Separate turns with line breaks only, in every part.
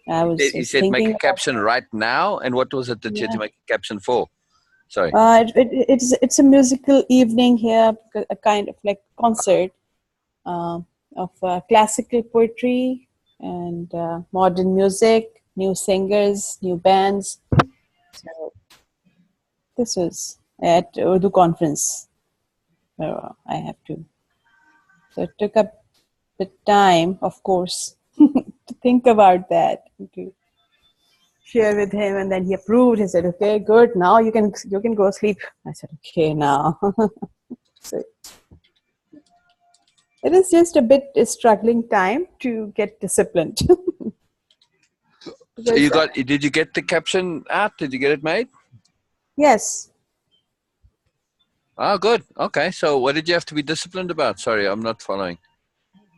I was
You
just
said make
thinking
a
about
caption right now. And what was it that you had to
yeah.
make a caption for? Sorry.
It's a musical evening here, a kind of like concert uh, of classical poetry and modern music, new singers, new bands. So this was at Urdu conference. So I have to. So it took up the time, of course, to think about that, to share with him, and then he approved. He said, "Okay, good. Now you can go sleep." I said, "Okay, now." So it is just a bit struggling time to get disciplined
So
because
did you get the caption out? Did you get it made?
yes,
Oh, good. Okay. So what did you have to be disciplined about? Sorry, I'm not following.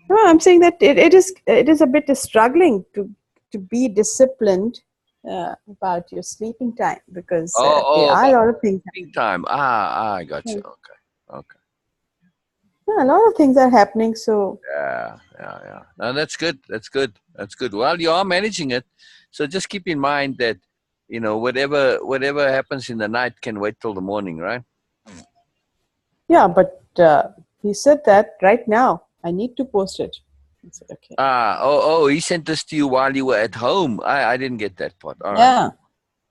no, I'm saying that it is a bit struggling to be disciplined about your sleeping time because there are
About
a lot of things
sleeping time. I got you.
happening.
Okay. Okay.
Yeah, a lot of things are happening. So
Yeah. No, that's good. That's good. That's good. Well, you are managing it. So just keep in mind that, whatever happens in the night can wait till the morning, right?
yeah, but he said that right now I need to post it. I said, okay.
He sent this to you while you were at home. I didn't get that part. All right.
Yeah,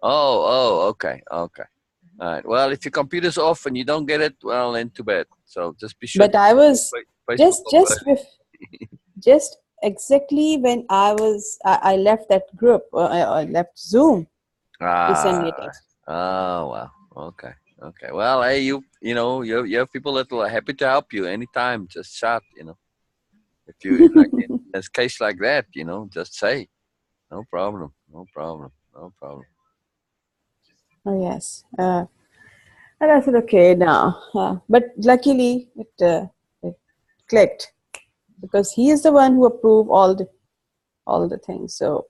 Okay. Okay. All right. Well, if your computer's off and you don't get it, well, then too bad. So just be sure
but
to
I
check
was
your Facebook
just
off
just
early.
bef- just exactly when I left that group, I left Zoom. He sent me a
Ah,
text.
oh, well. Okay. Okay. Well, hey, you have people that are happy to help you anytime. Just shout. If you like in a case like that, just say no problem, no problem, no problem.
Oh yes, and I said okay now. But luckily it clicked because he is the one who approved all the things. So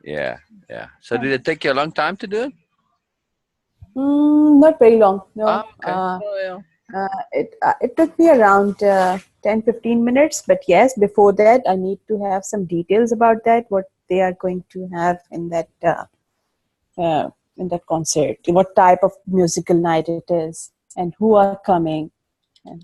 Yeah, yeah. So did it take you a long time to do it?
not very long. No,
Okay. Oh, yeah.
it took me around 10-15 minutes. But yes, before that, I need to have some details about that. What they are going to have in that concert, what type of musical night it is, and who are coming, and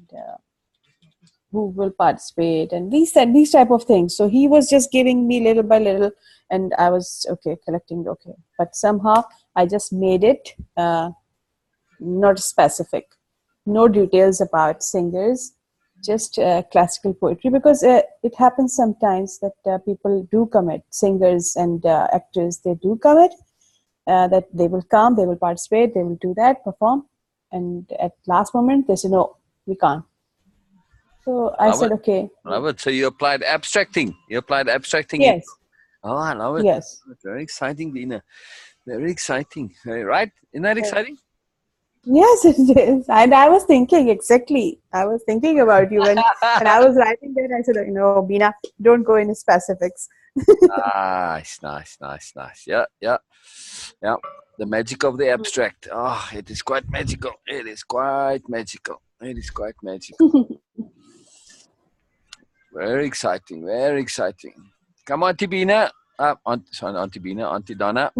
who will participate, and these type of things. So he was just giving me little by little, and I was okay collecting. Okay, but somehow I just made it not specific, no details about singers, just classical poetry, because it happens sometimes that people do commit, singers and actors, they do commit that they will come, they will participate, they will do that, perform, and at last moment they say no, we can't. So
I
I
love
said
it.
okay.
I love it. So you applied abstracting. You applied abstracting in.
Yes,
Oh, I love it.
yes.
Very exciting, Beena. Very exciting. Right? Isn't that exciting?
Yes, it is. And I was thinking exactly. I was thinking about you when I was writing that. I said, Beena, don't go into specifics.
Nice. Yeah. The magic of the abstract. Oh, it is quite magical. It is quite magical. It is quite magical. Very exciting. Very exciting. Come on, Auntie Beena. Sorry, Auntie Beena, Auntie Donna.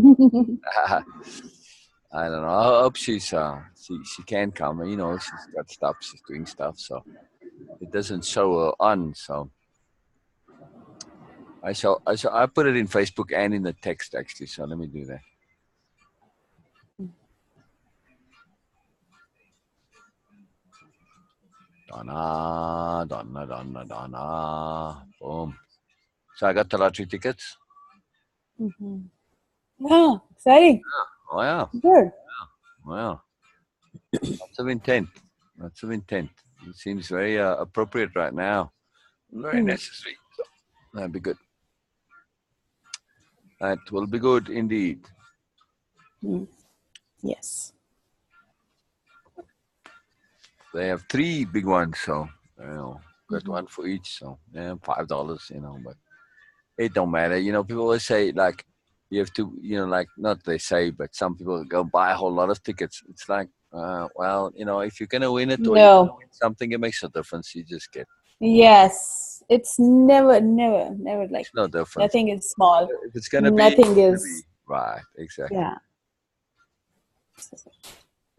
I don't know. I hope she can come. She's got stuff. She's doing stuff, so it doesn't show her on. So I put it in Facebook and in the text actually. So let me do that. Donna. Boom. So I got the lottery tickets.
Mhm. Ah, exciting.
Oh yeah.
Good.
Wow. Lots of intent. Lots of intent. It seems very appropriate right now. Very
Hmm.
necessary. So that'd be good. That will be good indeed.
Hmm. Yes.
They have three big ones, so got
Mhm.
one for each. So yeah, $5. But it don't matter. People always say like you have to, like not they say, but some people go buy a whole lot of tickets. It's like, well, if you're gonna win it or you're gonna
No.
win something, it makes a difference. You just get.
Yes. It's never like
It's no difference.
nothing is small.
If it's gonna be,
Nothing
it's gonna be.
is,
Right, exactly.
yeah.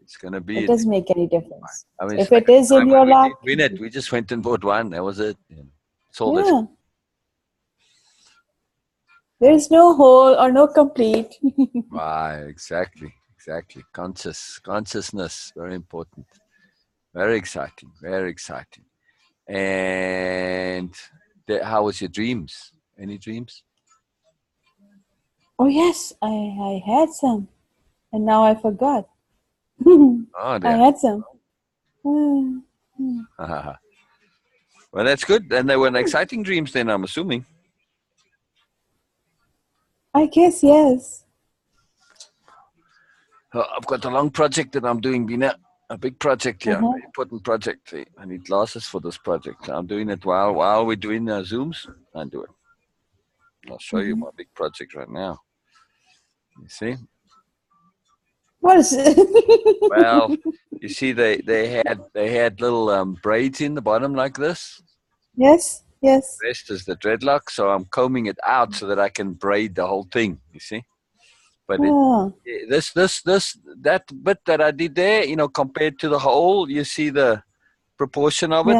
It's gonna
It
be.
doesn't make any difference.
I mean, it's
If
like
it
at
is
the
in
time when
your
we
luck,
did win it, we just went and bought one. That was it. It's all that's.
yeah. There is no whole or no complete.
Right, exactly. Consciousness, very important. Very exciting, very exciting. And how was your dreams? Any dreams?
Oh yes, I had some, and now I forgot.
Oh
I
dear.
had some. Hmm.
Well, that's good. And they were exciting dreams then, I'm assuming.
I guess yes.
I've got a long project that I'm doing, Beena. A big project here,
Uh-huh.
very important project. I need glasses for this project. I'm doing it while we're doing Zooms. I do it. I'll show you
Mhm.
my big project right now. You see?
What is it?
Well, you see, they had little braids in the bottom like this.
Yes, yes.
Rest is the dreadlock, so I'm combing it out so that I can braid the whole thing. You see? But
Oh,
that bit that I did there, compared to the whole, you see the proportion of it.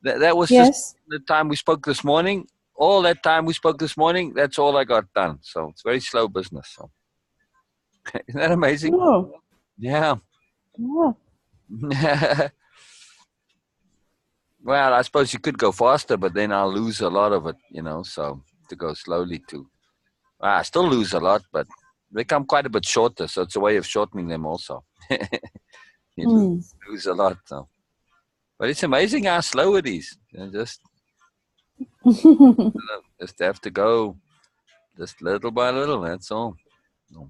yeah.
That was just
Yes.
the time we spoke this morning. All that time we spoke this morning, that's all I got done. So it's very slow business. So isn't that amazing?
Oh,
Yeah.
oh.
Well, I suppose you could go faster, but then I'll lose a lot of it, so to go slowly too. I still lose a lot, but they come quite a bit shorter, so it's a way of shortening them also. You
Hmm.
lose a lot. So. But it's amazing how slow it is. Just have to go just little by little, that's all. No.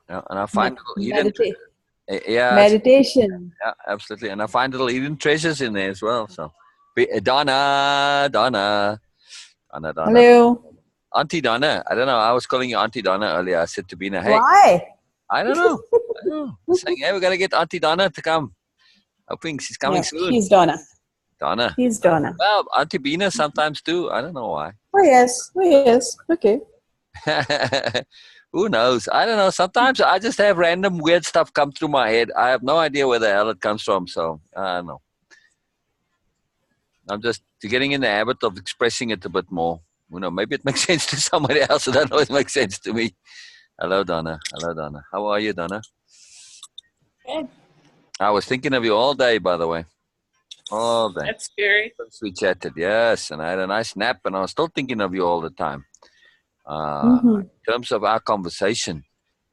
Yeah, and I find little hidden,
Meditate.
yeah,
Meditation.
yeah, absolutely. And I find little hidden treasures in there as well. So, Donna.
Hello.
Auntie Donna. I don't know. I was calling you Auntie Donna earlier. I said to Beena, hey,
Why?
I don't know. I'm saying, hey, we got to get Auntie Donna to come. Hoping she's coming
Yeah,
soon.
she's Donna.
Donna.
He's Donna.
Well, Auntie Beena sometimes too. I don't know why.
Oh yes. Oh yes. Okay.
Who knows? I don't know. Sometimes I just have random weird stuff come through my head. I have no idea where the hell it comes from. So I don't know. I'm just getting in the habit of expressing it a bit more. Maybe it makes sense to somebody else. It doesn't always make sense to me. Hello, Donna. Hello, Donna. How are you, Donna?
Good.
I was thinking of you all day, by the way. All day.
That's scary.
Since we chatted, yes. And I had a nice nap, and I was still thinking of you all the time.
Mm-hmm.
In terms of our conversation,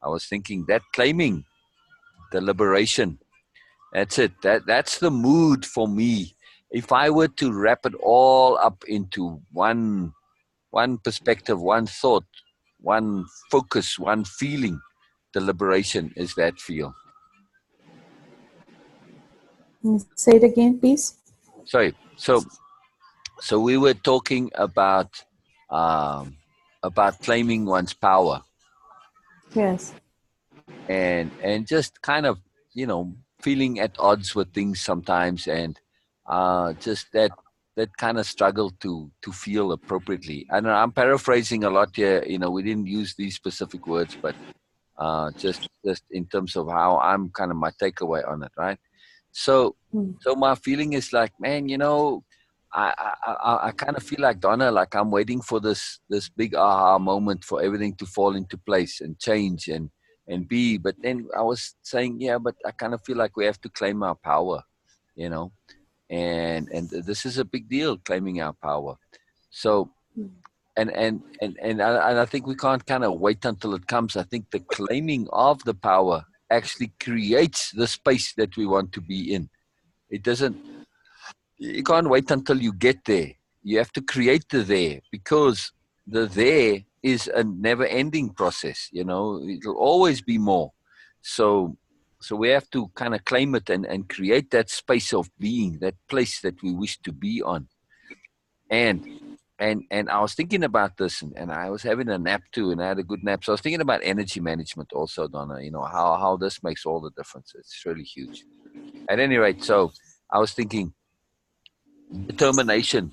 I was thinking that claiming the liberation, that's it. That's the mood for me. If I were to wrap it all up into one perspective, one thought, one focus, one feeling, the liberation is that feel.
Say it again, please.
Sorry. So we were talking about claiming one's power
Yes.
and just kind of feeling at odds with things sometimes, and just that kind of struggle to feel appropriately. I know I'm paraphrasing a lot here. We didn't use these specific words, but just in terms of how I'm kind of my takeaway on it, right? So
Hmm.
so my feeling is like, man, I kind of feel like Donna, like I'm waiting for this big aha moment for everything to fall into place and change and be. But then I was saying, yeah, but I kind of feel like we have to claim our power, you know, and this is a big deal, claiming our power. So and I think we can't kind of wait until it comes. I think the claiming of the power actually creates the space that we want to be in. It doesn't. You can't wait until you get there. You have to create the there, because the there is a never-ending process. It'll always be more. So we have to kind of claim it and create that space of being, that place that we wish to be on. And and I was thinking about this, and I was having a nap too, and I had a good nap. So I was thinking about energy management also, Donna. How this makes all the difference. It's really huge. At any rate, so I was thinking determination.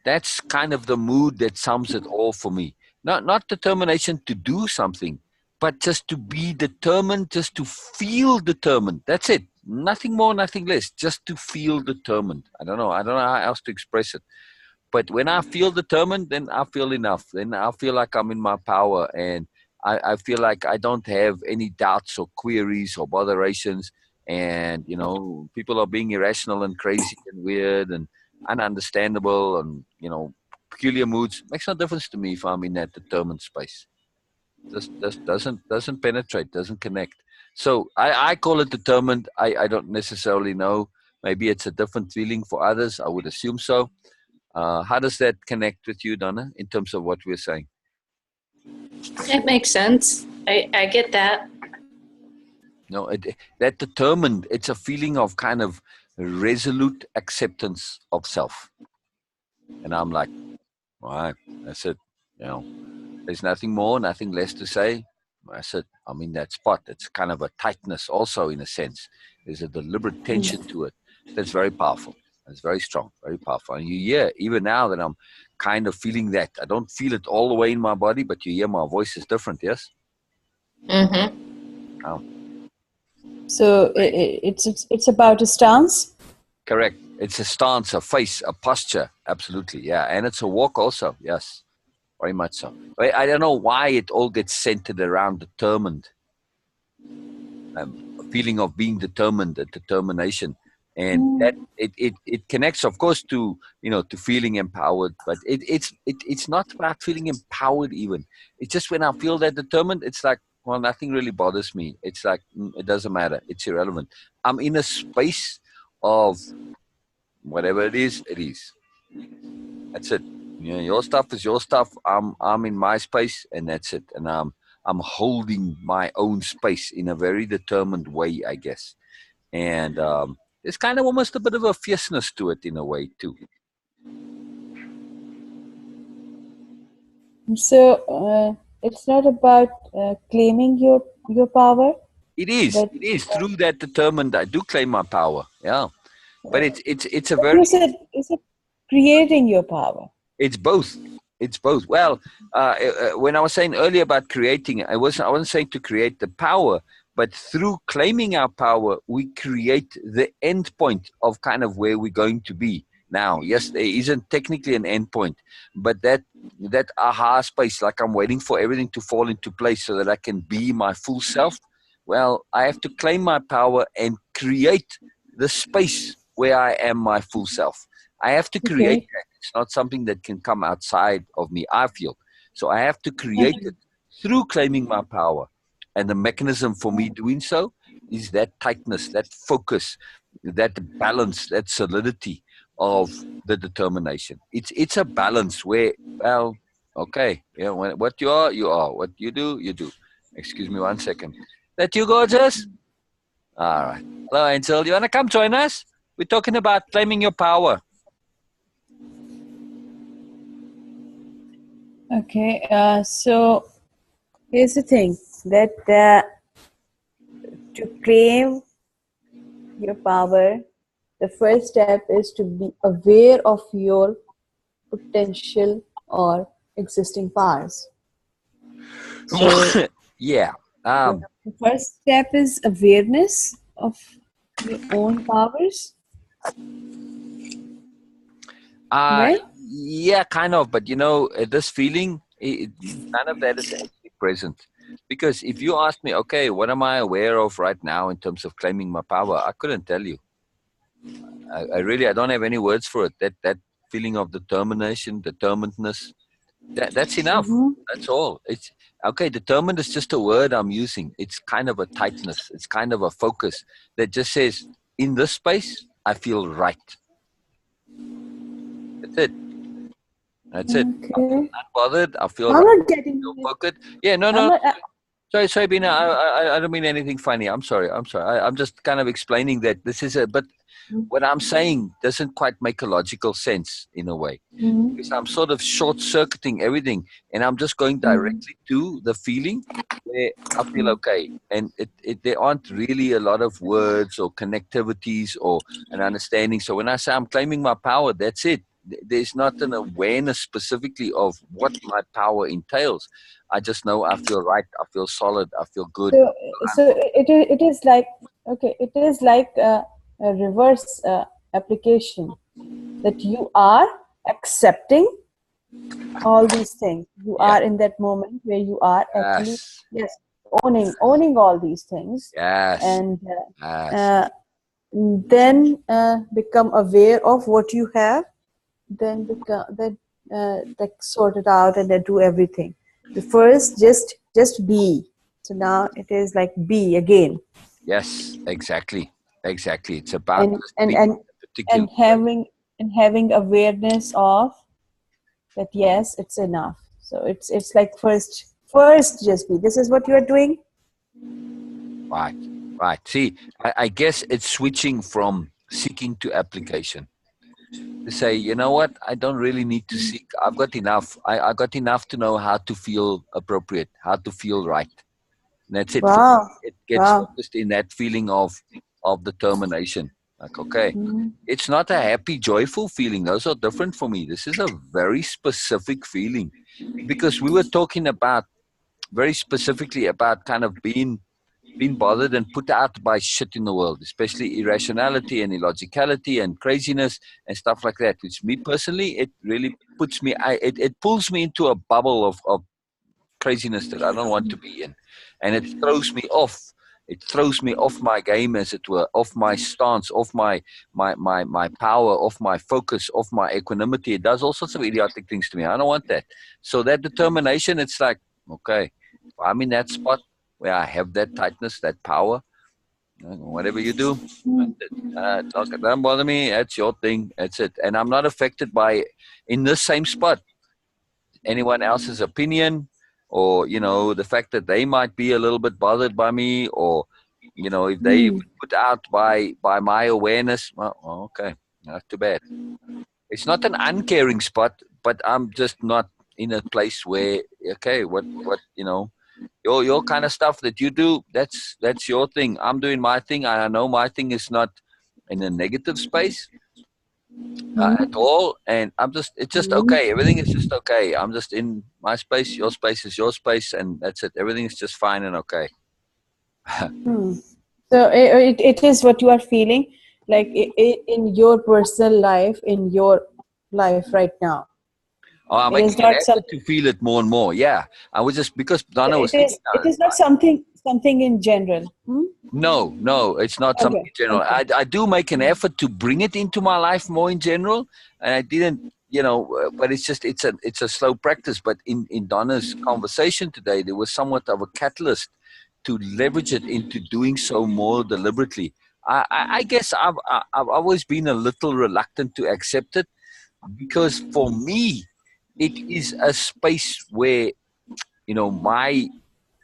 that's kind of the mood that sums it all for me. Not determination to do something, but just to be determined, just to feel determined. That's it. Nothing more, nothing less. Just to feel determined. I don't know. I don't know how else to express it. But when I feel determined, then I feel enough. Then I feel like I'm in my power, and I feel like I don't have any doubts or queries or botherations. And people are being irrational and crazy and weird and ununderstandable, and peculiar moods. Makes no difference to me if I'm in that determined space. Just doesn't penetrate, doesn't connect. So I call it determined. I don't necessarily know. Maybe it's a different feeling for others. I would assume so. How does that connect with you, Donna, in terms of what we're saying?
It makes sense. I get that.
No, that determined, it's a feeling of kind of resolute acceptance of self. And I'm like, all right, that's it. There's nothing more, nothing less to say. That's it. I'm in that spot. It's kind of a tightness also, in a sense. There's a deliberate tension to it that's very powerful. It's very strong, very powerful. And you hear, even now that I'm kind of feeling that, I don't feel it all the way in my body, but you hear my voice is different, yes?
Mm-hmm.
Oh.
So it's about a stance.
Correct. It's a stance, a face, a posture. Absolutely. Yeah. And it's a walk also. Yes. Very much so. I don't know why it all gets centered around determined. A feeling of being determined, a determination. And that it connects, of course, to to feeling empowered. But it's not about feeling empowered even. It's just when I feel that determined, it's like, well, nothing really bothers me. It's like, it doesn't matter. It's irrelevant. I'm in a space of whatever it is, it is. That's it. Your stuff is your stuff. I'm in my space, and that's it. And I'm holding my own space in a very determined way, I guess. And there's kind of almost a bit of a fierceness to it in a way too.
So it's not about claiming your power,
It is.
but
It is through that determined. I do claim my power. Yeah, but it's a
but
very.
you said creating your power.
It's both. It's both. Well, when I was saying earlier about creating, I wasn't saying to create the power, but through claiming our power, we create the end point of kind of where we're going to be. Now, yes, there isn't technically an end point, but that aha space, like I'm waiting for everything to fall into place so that I can be my full self. Well, I have to claim my power and create the space where I am my full self. I have to create
Okay.
that. It's not something that can come outside of me, I feel. So I have to create it through claiming my power. And the mechanism for me doing so is that tightness, that focus, that balance, that solidity of the determination. It's a balance where, well, okay, what you are, you are. What you do, you do. Excuse me 1 second. That you, gorgeous? All right. Hello, Angel. You want to come join us? We're talking about claiming your power.
Okay. So here's the thing that to claim your power, the first step is to be aware of your potential or existing powers. So
Yeah.
the first step is awareness of your own powers, right?
Yeah, kind of. But this feeling, none of that is actually present. Because if you ask me, okay, what am I aware of right now in terms of claiming my power? I couldn't tell you. I don't have any words for it. That feeling of determination, determinedness, that's enough. That's all. It's okay. Determined is just a word I'm using. It's kind of a tightness. It's kind of a focus that just says, in this space, I feel right. That's it. That's it. I feel
Okay.
unbothered. I feel
I'm
right.
not
I
getting
feel
it.
focused. Yeah, no,
I'm
no.
not.
Sorry, Beena. I don't mean anything funny. I'm sorry. I'm just kind of explaining that this is but what I'm saying doesn't quite make a logical sense in a way. Because I'm sort of short-circuiting everything, and I'm just going directly to the feeling where I feel okay. And there aren't really a lot of words or connectivities or an understanding. So when I say I'm claiming my power, that's it. there's not an awareness specifically of what my power entails. I just know I feel right, I feel solid, I feel good.
So it is like, okay, it is like a reverse application, that you are accepting all these things. You
Yeah.
are in that moment where you are actually,
Yes.
yes, owning all these things,
Yes.
and
Yes.
uh, then become aware of what you have, then become then like sort it out and then do everything. The first just be. So now it is like be again,
Yes. Exactly. Exactly. It's about
and
just
and
being
and
a particular
and
way.
having awareness of that. Yes, it's enough. So it's like first just be. This is what you are doing.
Right. Right. See, I guess it's switching from seeking to application. To say, you know what, I don't really need to seek. I've got enough. I got enough to know how to feel appropriate, how to feel right. And that's it. For me,
Wow,
it gets
wow.
focused in that feeling of determination. Like, okay,
Mm.
it's not a happy, joyful feeling. Those are different for me. This is a very specific feeling, because we were talking about very specifically about kind of being bothered and put out by shit in the world, especially irrationality and illogicality and craziness and stuff like that. Which me personally, it really puts me, it pulls me into a bubble of craziness that I don't want to be in, and it throws me off. It throws me off my game, as it were, off my stance, off my power, off my focus, off my equanimity. It does all sorts of idiotic things to me. I don't want that. So that determination, it's like, okay, if I'm in that spot where I have that tightness, that power, whatever you do, that's it. It doesn't bother me. That's your thing. That's it. And I'm not affected by, in this same spot, anyone else's opinion, or the fact that they might be a little bit bothered by me, or if they
Mm.
put out by my awareness. Well, okay, not too bad. It's not an uncaring spot, but I'm just not in a place where, okay, what your kind of stuff that you do, that's your thing. I'm doing my thing. I know my thing is not in a negative space at all, and it's just okay. Everything is just okay. I'm just in my space. Your space is your space, and that's it. Everything is just fine and okay.
Hmm. So it is what you are feeling, like in your personal life, in your life right now.
I'm
It is
making an
not
effort
something.
to feel it more and more. Yeah, I was just, because Donna was saying,
It is not something in general. Hmm?
no, it's not something
Okay.
in general.
Okay.
I do make an effort to bring it into my life more in general, and I didn't, but it's just, it's a slow practice. But in Donna's conversation today, there was somewhat of a catalyst to leverage it into doing so more deliberately. I guess I've always been a little reluctant to accept it, because for me, it is a space where, my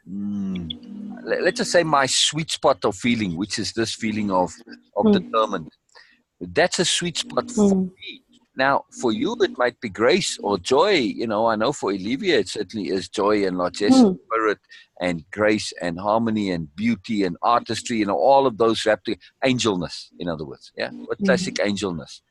mm, let's just say my sweet spot of feeling, which is this feeling of
Hmm.
determined. That's a sweet spot for
Hmm.
me. Now, for you, it might be grace or joy. I know for Olivia, it certainly is joy and largesse,
Hmm.
spirit and grace and harmony and beauty and artistry. All of those wrapped together. Angelness, in other words. Yeah, what classic angelness.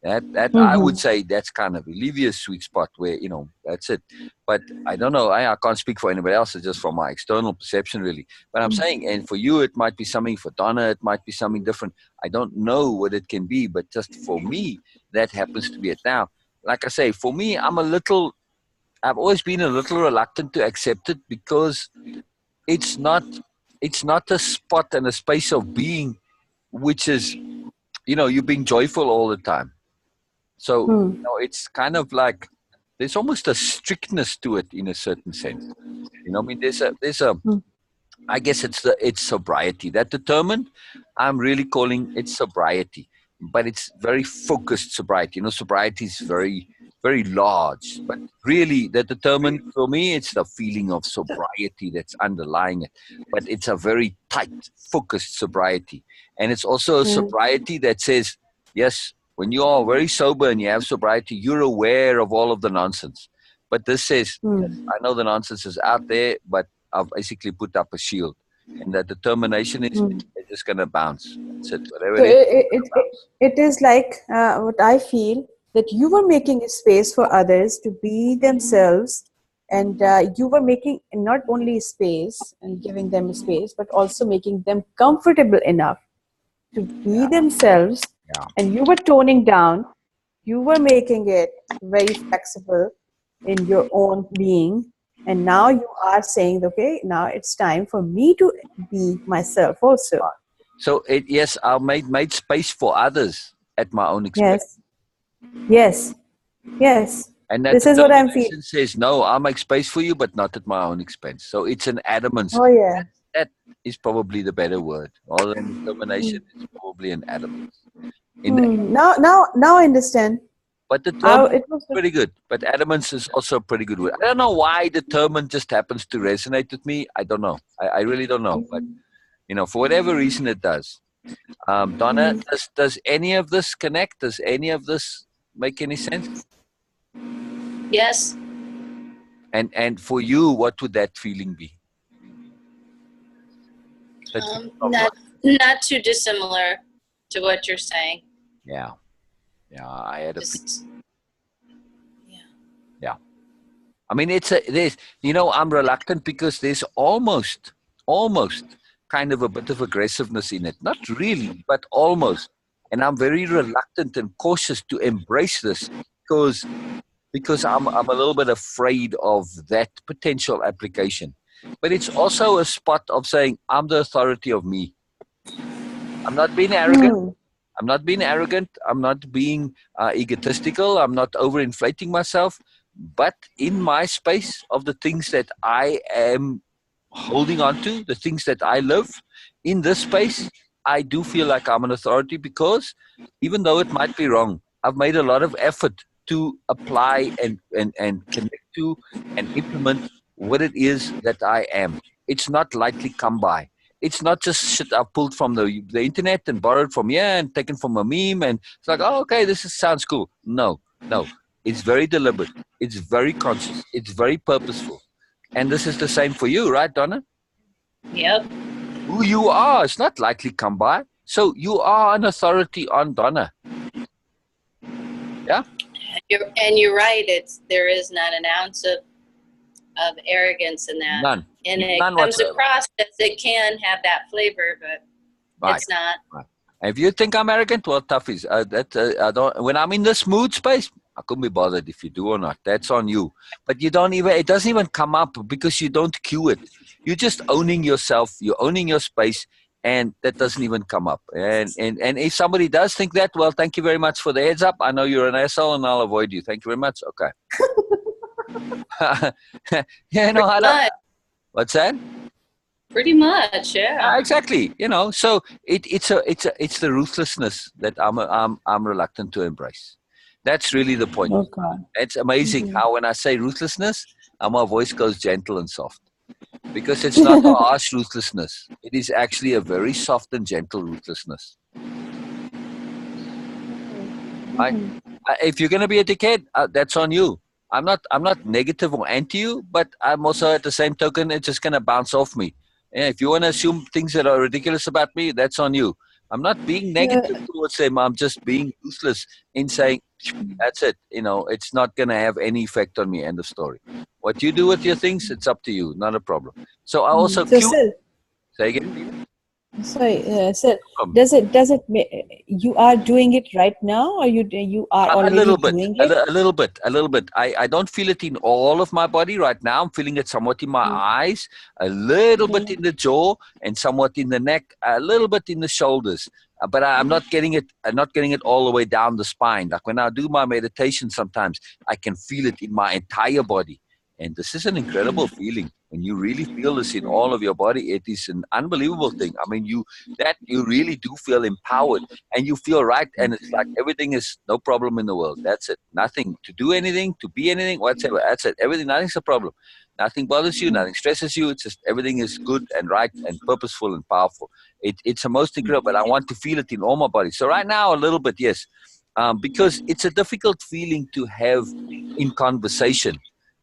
That I
Hmm.
would say that's kind of Olivia's sweet spot, where that's it. But I don't know. I can't speak for anybody else. It's just from my external perception, really. But I'm saying, and for you, it might be something. For Donna, it might be something different. I don't know what it can be, but just for me, that happens to be it. Now, like I say, for me, I've always been a little reluctant to accept it, because it's not it's not a spot and a space of being which is, you're being joyful all the time. So,
Hmm.
it's kind of like there's almost a strictness to it in a certain sense. I mean, there's a
Hmm.
I guess it's sobriety that determined. I'm really calling it sobriety, but it's very focused sobriety. Sobriety is very, very large, but really that determined for me, it's the feeling of sobriety that's underlying it. But it's a very tight, focused sobriety, and it's also a
Hmm.
sobriety that says, yes, when you are very sober and you have sobriety, you're aware of all of the nonsense. But this says, yes,
Hmm.
I know the nonsense is out there, but I've basically put up a shield, and that determination is
Hmm.
it's just gonna bounce. That's it. Whatever
So
it is, it's gonna bounce.
it is like what I feel. that you were making a space for others to be themselves, and you were making not only space and giving them a space, but also making them comfortable enough to be themselves,
Yeah.
and you were toning down, you were making it very flexible in your own being, and now you are saying, okay, now it's time for me to be myself also.
So yes, I made space for others at my own expense.
Yes, yes, yes.
And that
This is what I'm feeling.
determination says, no, I'll make space for you, but not at my own expense. So it's an adamance.
Oh yeah.
That is probably the better word. Rather than determination, it's probably an adamance.
Now I understand.
But determined
It
is
was
pretty good. But adamance is also a pretty good word. I don't know why determined just happens to resonate with me. I don't know. I really don't know. But, for whatever reason it does. Donna, does any of this connect? Does any of this make any sense?
Yes.
And for you, what would that feeling be?
Not too dissimilar to what you're saying.
Yeah. I had yeah. I mean, I'm reluctant because there's almost kind of a bit of aggressiveness in it. Not really, but almost. And I'm very reluctant and cautious to embrace this because I'm a little bit afraid of that potential application. But it's also a spot of saying, I'm the authority of me. I'm not being arrogant. I'm not being arrogant. I'm not being egotistical. I'm not overinflating myself. But in my space of the things that I am holding on to, the things that I live, in this space, I do feel like I'm an authority because even though it might be wrong, I've made a lot of effort to apply and connect to and implement what it is that I am. It's not lightly come by. It's not just shit I've pulled from the internet and borrowed from here and taken from a meme and it's like, oh, okay, sounds cool. No. It's very deliberate. It's very conscious. It's very purposeful. And this is the same for you, right, Donna?
Yep.
Who you are, it's not likely come by. So you are an authority on Donna. Yeah?
You're right. There is not an ounce of arrogance in that.
None.
And it
None
comes
whatsoever.
across that it can have that flavor, but it's not.
Right. If you think I'm arrogant, well, toughies. I don't. When I'm in this mood space, I couldn't be bothered if you do or not. That's on you. But it doesn't even come up because you don't cue it. You're just owning yourself. You're owning your space, and that doesn't even come up. And if somebody does think that, well, thank you very much for the heads up. I know you're an asshole, and I'll avoid you. Thank you very much. Okay. What's that?
Pretty much, yeah.
Exactly. So it's the ruthlessness that I'm reluctant to embrace. That's really the point.
Okay.
It's amazing how when I say ruthlessness, my voice goes gentle and soft. Because it's not a harsh ruthlessness. It is actually a very soft and gentle ruthlessness. Right? If you're going to be a dickhead, that's on you. I'm not negative or anti you, but I'm also at the same token, it's just going to bounce off me. Yeah, if you want to assume things that are ridiculous about me, that's on you. I'm not being negative towards them. I'm just being ruthless in saying, that's it. It's not going to have any effect on me. End of story. What you do with your things, it's up to you. Not a problem. So I also say again.
Sorry, sir. Does it? You are doing it right now, or you are already doing it?
A little bit. I don't feel it in all of my body right now. I'm feeling it somewhat in my eyes, a little bit in the jaw, and somewhat in the neck, a little bit in the shoulders. But I'm not getting it. I'm not getting it all the way down the spine. Like when I do my meditation, sometimes I can feel it in my entire body. And this is an incredible feeling. When you really feel this in all of your body, it is an unbelievable thing. I mean, you really do feel empowered and you feel right. And it's like everything is no problem in the world. That's it. Nothing to do anything, to be anything, whatever. That's it. Everything, nothing's a problem. Nothing bothers you. Nothing stresses you. It's just everything is good and right and purposeful and powerful. It's the most incredible, but I want to feel it in all my body. So right now, a little bit, yes. Because it's a difficult feeling to have in conversation.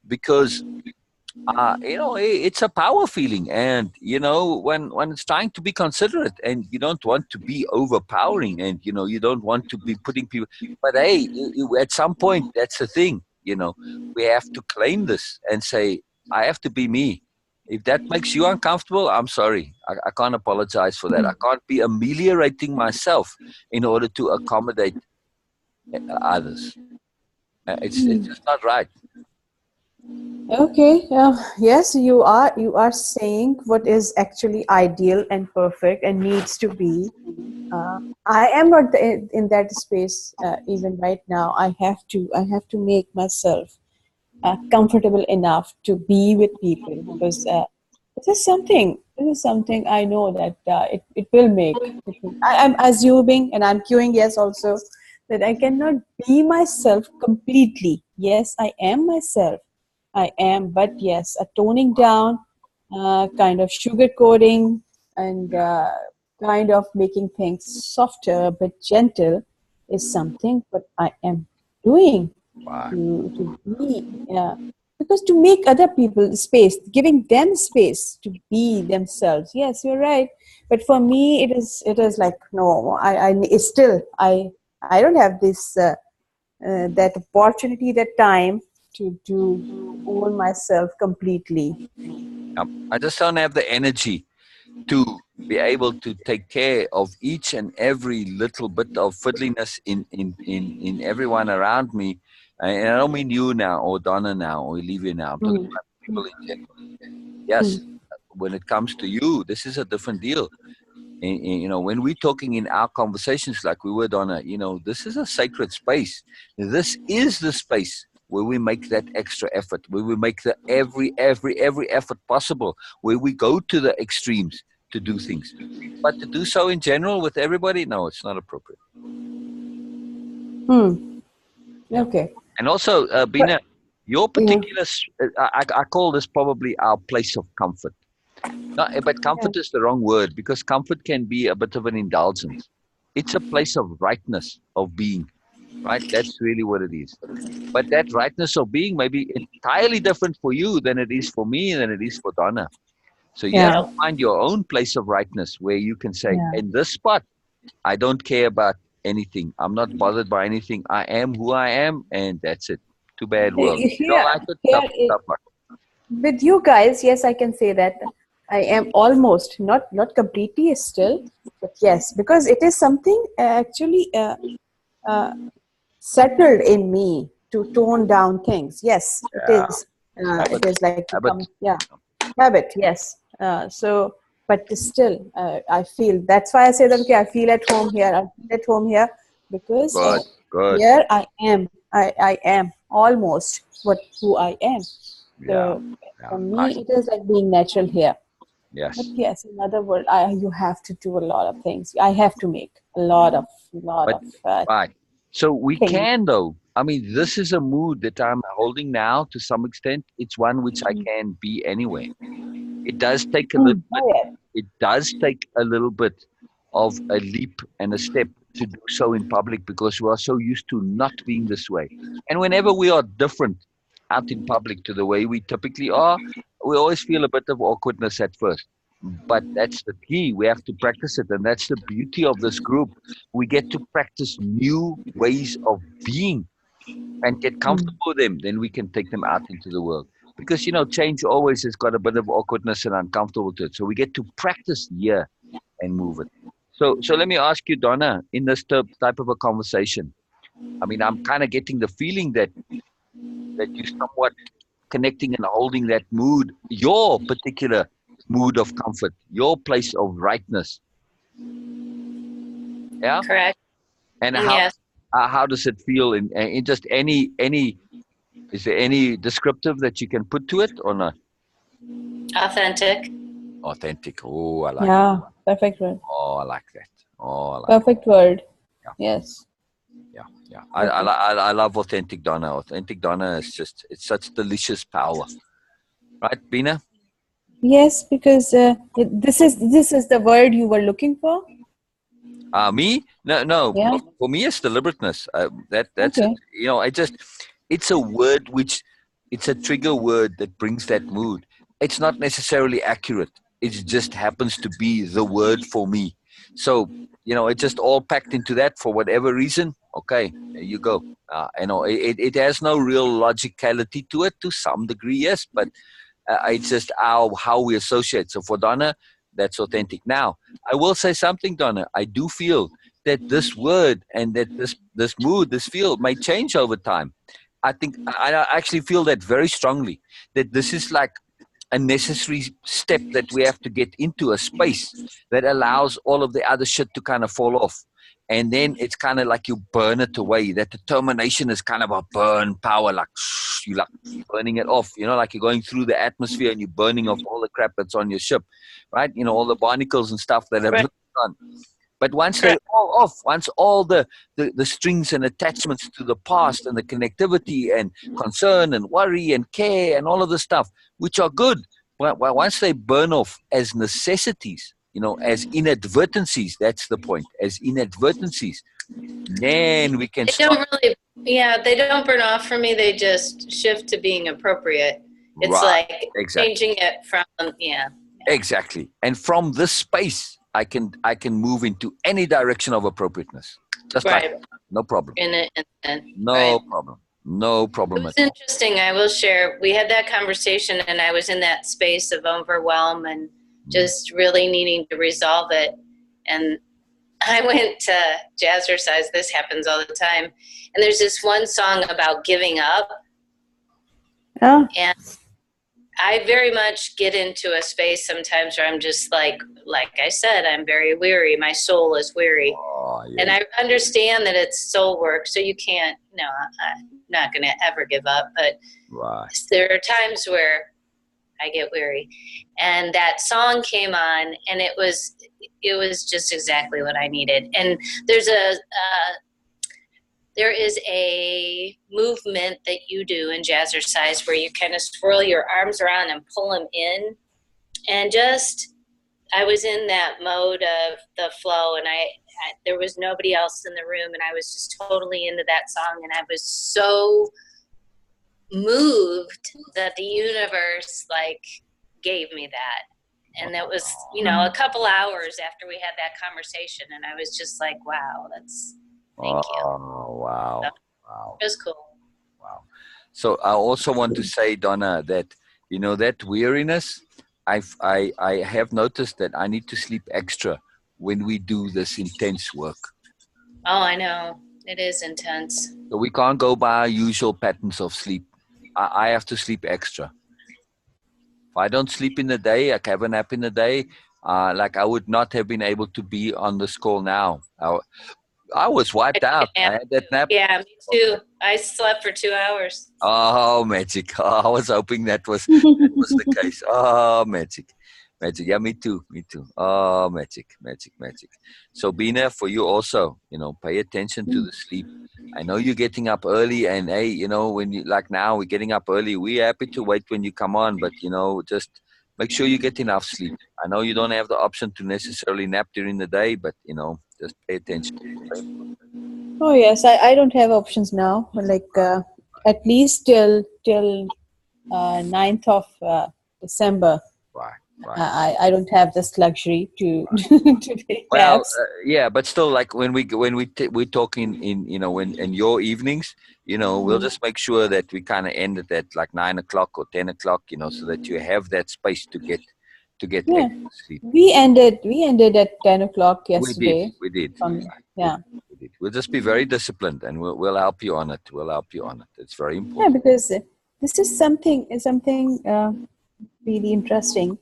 Because it's a power feeling, and when it's trying to be considerate, and you don't want to be overpowering, and you don't want to be putting people. But hey, at some point, that's the thing. We have to claim this and say, I have to be me. If that makes you uncomfortable, I'm sorry. I can't apologize for that. I can't be ameliorating myself in order to accommodate others. It's just not right.
Okay. Yes, you are saying what is actually ideal and perfect and needs to be. I am not in that space even right now. I have to make myself comfortable enough to be with people, because this is something I know that it will make I'm assuming, and I'm queuing yes also, that I cannot be myself completely. Yes, I am myself. I am, but yes, a toning down, kind of sugarcoating, and kind of making things softer but gentle is something what I am doing
Wow.
to be, because to make other people space, giving them space to be themselves. Yes, you're right. But for me, it is like, no, it's still I don't have this that opportunity, that time to own myself completely.
I just don't have the energy to be able to take care of each and every little bit of fiddliness in everyone around me. And I don't mean you now, or Donna now, or Olivia now. I'm talking
Mm.
about people in general. Yes,
Mm.
when it comes to you, this is a different deal. And when we're talking in our conversations like we were, Donna, this is a sacred space. This is the space where we make that extra effort, where we make the every effort possible, where we go to the extremes to do things. But to do so in general with everybody, no, it's not appropriate.
Hmm.
Yeah.
Okay.
And also, Beena,
But
your
yeah.
particular, I call this probably our place of comfort. No, but
Yeah.
comfort is the wrong word, because comfort can be a bit of an indulgence. It's a place of rightness of being, right? That's really what it is. But that rightness of being may be entirely different for you than it is for me, than it is for Donna. So you have
Yeah.
to find your own place of rightness where you can say,
Yeah.
in this spot, I don't care about anything. I'm not bothered by anything. I am who I am, and that's it. Too bad, world. If you don't
Here,
like it,
here,
tough, tough luck.
with you guys, yes, I can say that I am almost, not completely still, but yes, because it is something actually uh, settled in me to tone down things. Yes, it
Yeah,
is. It
habit,
is like to come,
habit.
yeah, habit. Yes. So, but still, I feel, that's why I say that, okay, I feel at home here. I feel at home here because
Good, good.
here I am. I am almost what who I am.
Yeah,
So
yeah.
for
Nice.
me, it is like being natural here. But
Yes.
yes, in other world, you have to do a lot of things. I have to make a lot
But
of
right. So we
things.
can though. I mean, this is a mood that I'm holding now to some extent. It's one which I
Mm.
can be anywhere. It does take a little
Mm.
bit.
Oh, yeah.
It does take a little bit of a leap and a step to do so in public, because we are so used to not being this way. And whenever we are different out in public to the way we typically are, we always feel a bit of awkwardness at first. But that's the key. We have to practice it. And that's the beauty of this group. We get to practice new ways of being and get
Mm.
comfortable with them. Then we can take them out into the world. Because, change always has got a bit of awkwardness and uncomfortable to it. So we get to practice here and move it. So let me ask you, Donna, in this type of a conversation, I mean, I'm kind of getting the feeling that you're somewhat connecting and holding that mood, your particular mood of comfort, your place of rightness. Yeah.
Correct.
And
Yes.
how does it feel in just any? Is there any descriptive that you can put to it or not?
Authentic.
Authentic. Oh, I like it.
Yeah, perfect word.
Oh, I like that. Oh, I like it.
Perfect word.
Yeah,
Yes.
yeah, yeah.
Perfect.
I love authentic Donna. Authentic Donna is just, it's such delicious power. Right, Beena?
Yes, because this is the word you were looking for.
Me? No, no.
Yeah.
For me, it's deliberateness. That's it.
Okay.
I just, it's a word which it's a trigger word that brings that mood. It's not necessarily accurate. It just happens to be the word for me. So, it's just all packed into that for whatever reason. Okay, there you go. It has no real logicality to it to some degree, yes, but it's just how we associate. So for Donna, that's authentic. Now, I will say something, Donna. I do feel that this word and that this mood, this feel may change over time. I think I actually feel that very strongly, that this is like a necessary step that we have to get into a space that allows all of the other shit to kind of fall off. And then it's kind of like you burn it away. That determination is kind of a burn power, like you like burning it off, like you're going through the atmosphere and you're burning off all the crap that's on your ship, right? All the barnacles and stuff that have on. But once they're all off, once all the strings and attachments to the past and the connectivity and concern and worry and care and all of the stuff, which are good, once they burn off as necessities, as inadvertencies, that's the point, as inadvertencies, then we can start.
They don't burn off for me. They just shift to being appropriate. It's like changing it from,
Exactly. And from this space, I can move into any direction of appropriateness. Just like that. No problem. No problem. No problem.
It was interesting. I will share. We had that conversation and I was in that space of overwhelm and just really needing to resolve it. And I went to Jazzercise. This happens all the time. And there's this one song about giving up.
Oh.
And I very much get into a space sometimes where I'm just like I said, I'm very weary. My soul is weary.
Oh, yeah.
And I understand that it's soul work, so you can't, I'm not going to ever give up. But there are times where I get weary. And that song came on, and it was just exactly what I needed. And there is a movement that you do in Jazzercise where you kind of swirl your arms around and pull them in. And I was in that mode of the flow, and there was nobody else in the room, and I was just totally into that song. And I was so moved that the universe gave me that. And that was, a couple hours after we had that conversation. And I was just like, wow, thank you.
Oh, wow. Wow.
It was cool.
Wow. So I also want to say, Donna, that, that weariness, I have noticed that I need to sleep extra when we do this intense work.
Oh, I know. It is intense.
So we can't go by our usual patterns of sleep. I have to sleep extra. If I don't sleep in the day, I have a nap in the day, I would not have been able to be on this call now. I was wiped out. I had that nap.
Yeah, me too. I slept for 2 hours.
Oh, magic. Oh, I was hoping that was the case. Oh, magic. Magic. Yeah, me too. Oh, magic. So, Beena, for you also, pay attention to the sleep. I know you're getting up early, and hey, when you now we're getting up early. We're happy to wait when you come on, but just make sure you get enough sleep. I know you don't have the option to necessarily nap during the day, but just pay attention.
Oh yes, I don't have options now. At least till 9th of December.
Right.
I don't have this luxury to to take naps.
Yeah, but still, when we're talking in your evenings, we'll just make sure that we kind of end it at 9 o'clock or 10 o'clock, so that you have that space to get sleep.
We ended at 10 o'clock yesterday.
We did.
Yeah.
We'll just be very disciplined, and we'll help you on it. It's very important.
Yeah, because this is something really interesting.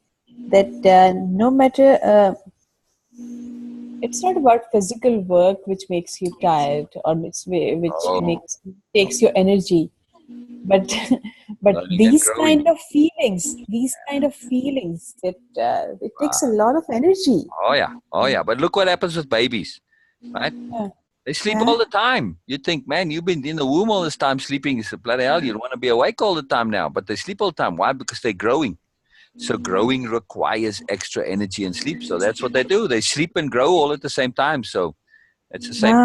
That no matter, it's not about physical work which makes you tired or takes your energy, but these kind of feelings that it takes a lot of energy.
Oh yeah. But look what happens with babies, right?
Yeah.
They sleep all the time. You think, man, you've been in the womb all this time sleeping. It's bloody hell. You don't want to be awake all the time now, but they sleep all the time. Why? Because they're growing. So growing requires extra energy and sleep. So that's what they do. They sleep and grow all at the same time. So it's the same.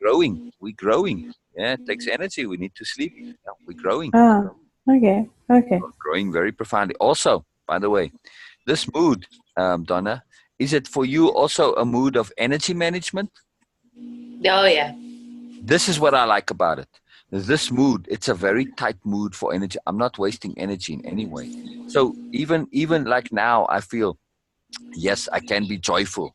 We're growing. Yeah, it takes energy. We need to sleep. Yeah, we're growing.
Okay. Okay.
Growing very profoundly. Also, by the way, this mood, Donna, is it for you also a mood of energy management?
Oh yeah.
This is what I like about it. This mood, it's a very tight mood for energy. I'm not wasting energy in any way. So even like now, I feel, yes, I can be joyful.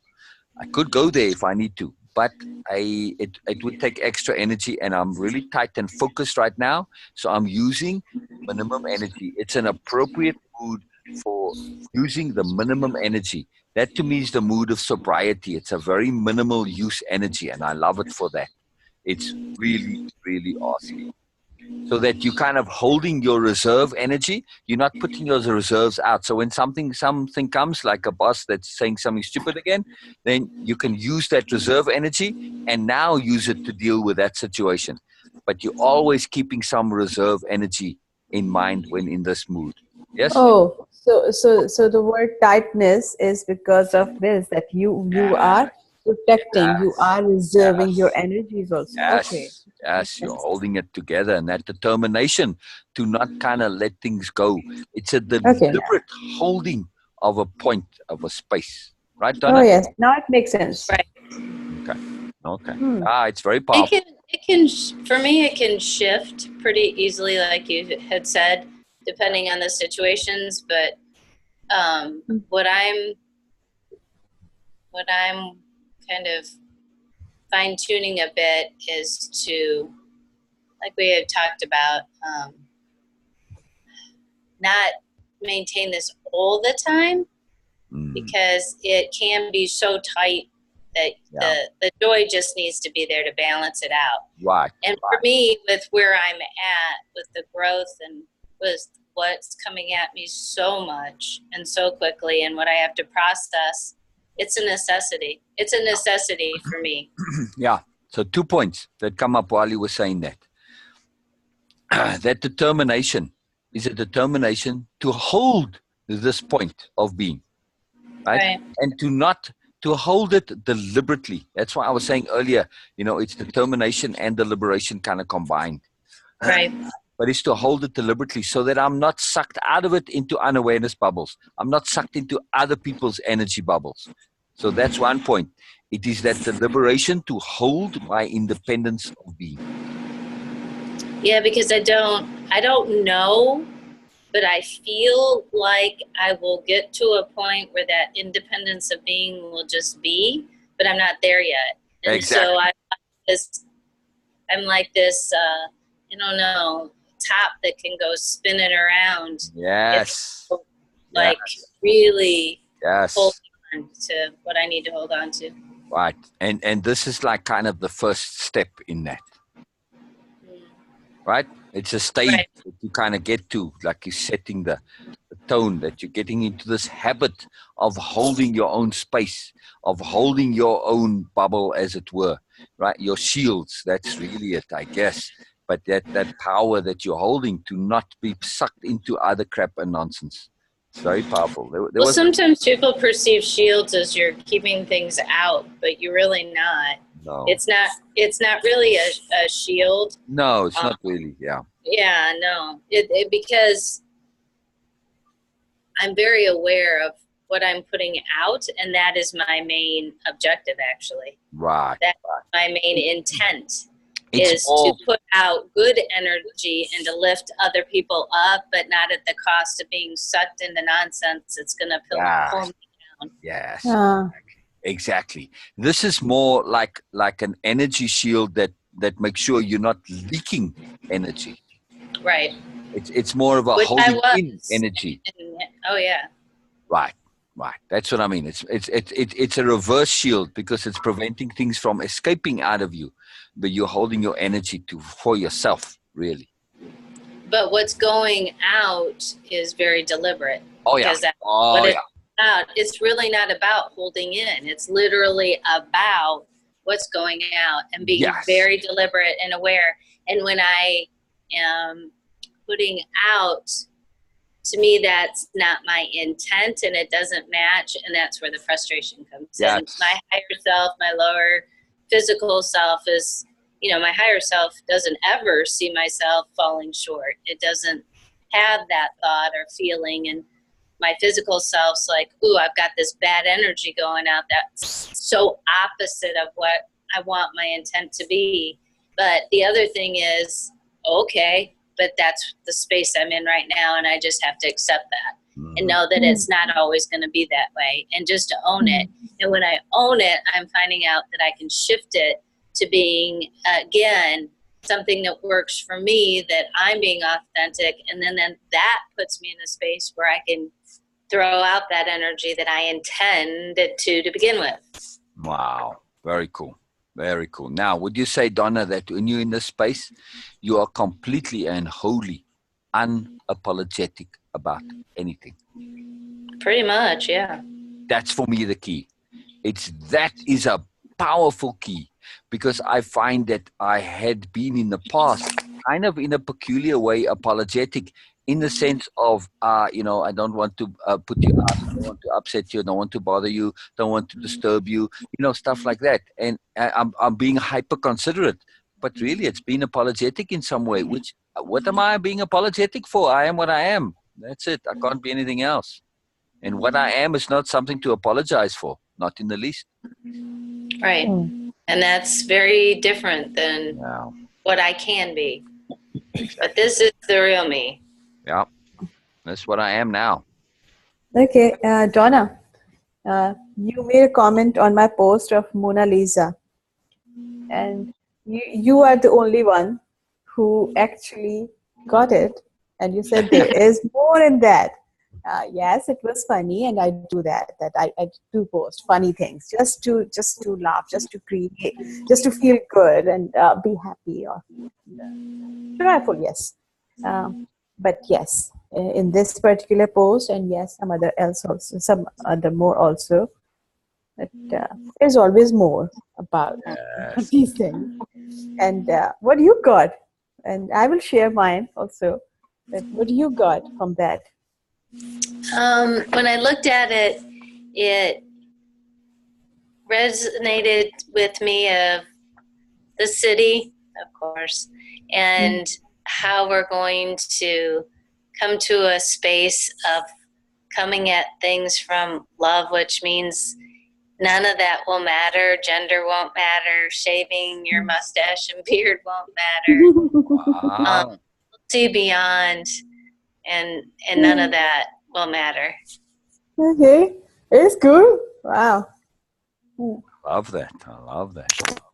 I could go there if I need to, but it would take extra energy, and I'm really tight and focused right now. So I'm using minimum energy. It's an appropriate mood for using the minimum energy. That to me is the mood of sobriety. It's a very minimal use energy, and I love it for that. It's really, really awesome. So that you kind of holding your reserve energy, you're not putting your reserves out. So when something comes, like a boss that's saying something stupid again, then you can use that reserve energy and now use it to deal with that situation. But you're always keeping some reserve energy in mind when in this mood. Yes?
Oh, so the word tightness is because of this, that you
Yeah.
are protecting, you
Yes.
are reserving your
Yes.
energies also. Okay.
Yes,
Makes
yes, you're
sense.
holding it together, and that determination to not kind of let things go. It's a
Okay.
deliberate holding of a point of a space, right,
Oh
Donna?
yes, now it makes sense.
Right.
Okay, okay.
Hmm.
It's very
It
powerful.
can for me it can shift pretty easily, like you had said, depending on the situations. But what I'm kind of fine tuning a bit is to, like we had talked about, not maintain this all the time,
Mm,
because it can be so tight that
yeah,
the joy just needs to be there to balance it out.
right,
And for
right.
me, with where I'm at with the growth and with what's coming at me so much and so quickly and what I have to process, it's a necessity. It's a necessity for me.
Yeah. So 2 points that come up while you were saying that. That determination is a determination to hold this point of being. Right?
Right.
And to hold it deliberately. That's why I was saying earlier, it's determination and deliberation kind of combined.
Right.
But it's to hold it deliberately so that I'm not sucked out of it into unawareness bubbles. I'm not sucked into other people's energy bubbles. So that's one point. It is that deliberation to hold my independence of being.
Yeah, because I don't know, but I feel like I will get to a point where that independence of being will just be, but I'm not there yet. And so
Exactly.
this, I'm like this, I don't know, top that can go spinning around. If
Yes.
like
Yes.
really hold
Yes.
on to what I need to hold on to.
Right. And this is like kind of the first step in that. Right? It's a stage
Right.
that you kind of get to, like you're setting the tone, that you're getting into this habit of holding your own space, of holding your own bubble, as it were, right? Your shields, that's really it, I guess. But that power that you're holding to not be sucked into other crap and nonsense. It's very powerful. There
Well,
was
sometimes people perceive shields as you're keeping things out, but you're really not.
no,
It's not. It's not really a shield.
no, it's
Um,
not really. Yeah,
yeah, no. Because I'm very aware of what I'm putting out, and that is my main objective. Actually,
right.
that's my main intent,
It's
is to
all
put out good energy and to lift other people up, but not at the cost of being sucked into nonsense. It's going to pull
yes,
me down.
yes.
Ah.
Exactly. This is more like an energy shield that makes sure you're not leaking energy.
Right.
It's more of a
Which I
holding in
was.
energy.
Oh yeah.
Right. Right. That's what I mean. It's a reverse shield because it's preventing things from escaping out of you, but you're holding your energy for yourself, really.
But what's going out is very deliberate,
Oh yeah.
because that's
Oh
what
yeah.
it's about. It's really not about holding in. It's literally about what's going out and being
Yes.
very deliberate and aware. And when I am putting out, to me, that's not my intent and it doesn't match. And that's where the frustration comes in. My
Yes.
higher self, my lower physical self is, my higher self doesn't ever see myself falling short. It doesn't have that thought or feeling, and my physical self's like, ooh, I've got this bad energy going out that's so opposite of what I want my intent to be. But the other thing is, okay, but that's the space I'm in right now, and I just have to accept that and know that it's not always going to be that way, and just to own it. And when I own it, I'm finding out that I can shift it to being, again, something that works for me, that I'm being authentic, and then that puts me in a space where I can throw out that energy that I intended to begin with.
Wow. Very cool. Very cool. Now, would you say, Donna, that when you're in this space, you are completely and wholly unapologetic about anything?
Pretty much, yeah.
That's for me the key. That is a powerful key, because I find that I had been in the past kind of in a peculiar way apologetic, in the sense of, I don't want to put you out, I don't want to upset you, I don't want to bother you, don't want to disturb you, stuff like that. And I'm being hyper considerate, but really it's being apologetic in some way, which, what am I being apologetic for? I am what I am. That's it. I can't be anything else. And what I am is not something to apologize for, not in the least.
Right. And that's very different than what I can be. But this is the real me.
Yeah, that's what I am now.
Okay, Donna, you made a comment on my post of Mona Lisa, and you are the only one who actually got it, and you said there is more in that. Yes, it was funny, and I do that. I do post funny things just to laugh, just to create, just to feel good and be happy or joyful. Yes, but yes, in this particular post, and yes, some other more also. But there's always more about these things. And what you got, and I will share mine also. But what you got from that?
When I looked at it, it resonated with me of the city, of course, and how we're going to come to a space of coming at things from love, which means none of that will matter. Gender won't matter. Shaving your mustache and beard won't matter.
Wow.
See beyond, and none of that will matter.
Okay, it's good. Wow.
I love that.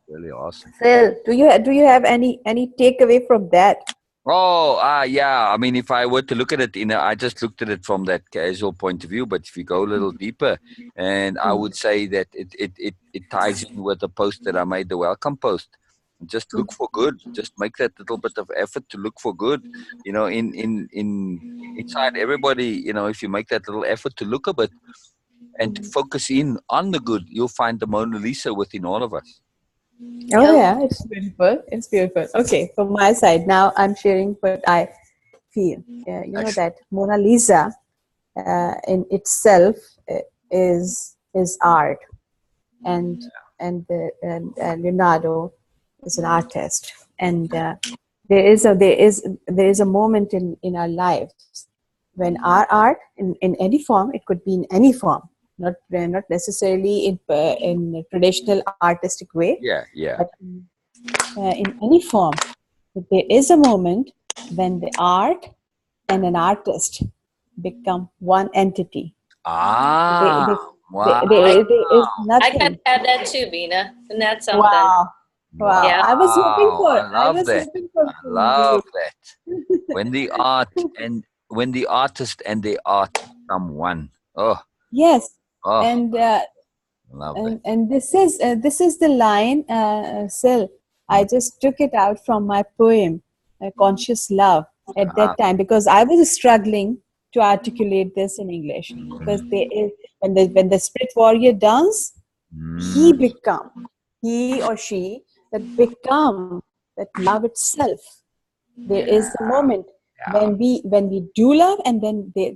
Really awesome.
Phil, do you have any takeaway from that?
Oh, yeah. I mean, if I were to look at it I just looked at it from that casual point of view, but if you go a little deeper, and I would say that it ties in with the post that I made, the welcome post. Just look for good. Just make that little bit of effort to look for good. Inside everybody, if you make that little effort to look a bit and to focus in on the good, you'll find the Mona Lisa within all of us.
Oh yeah, it's beautiful. It's beautiful. Okay, from my side now, I'm sharing what I feel. You know that Mona Lisa, in itself, is art, and Leonardo is an artist, and there is a moment in our lives when our art in any form, it could be in any form, not necessarily in a traditional artistic way, but in any form, there is a moment when the art and an artist become one entity.
Wow.
There is nothing.
I can add that too, Beena, and that's something.
Wow.
Yeah.
I was hoping for.
I love that. When the artist and the art become one. Oh.
Yes.
Oh.
And
love that.
and this is the line, Sil. I just took it out from my poem, Conscious Love, at that time, because I was struggling to articulate this in English. Because when the spirit warrior dance, he or she that become that love itself. There is a moment when we do love, and then the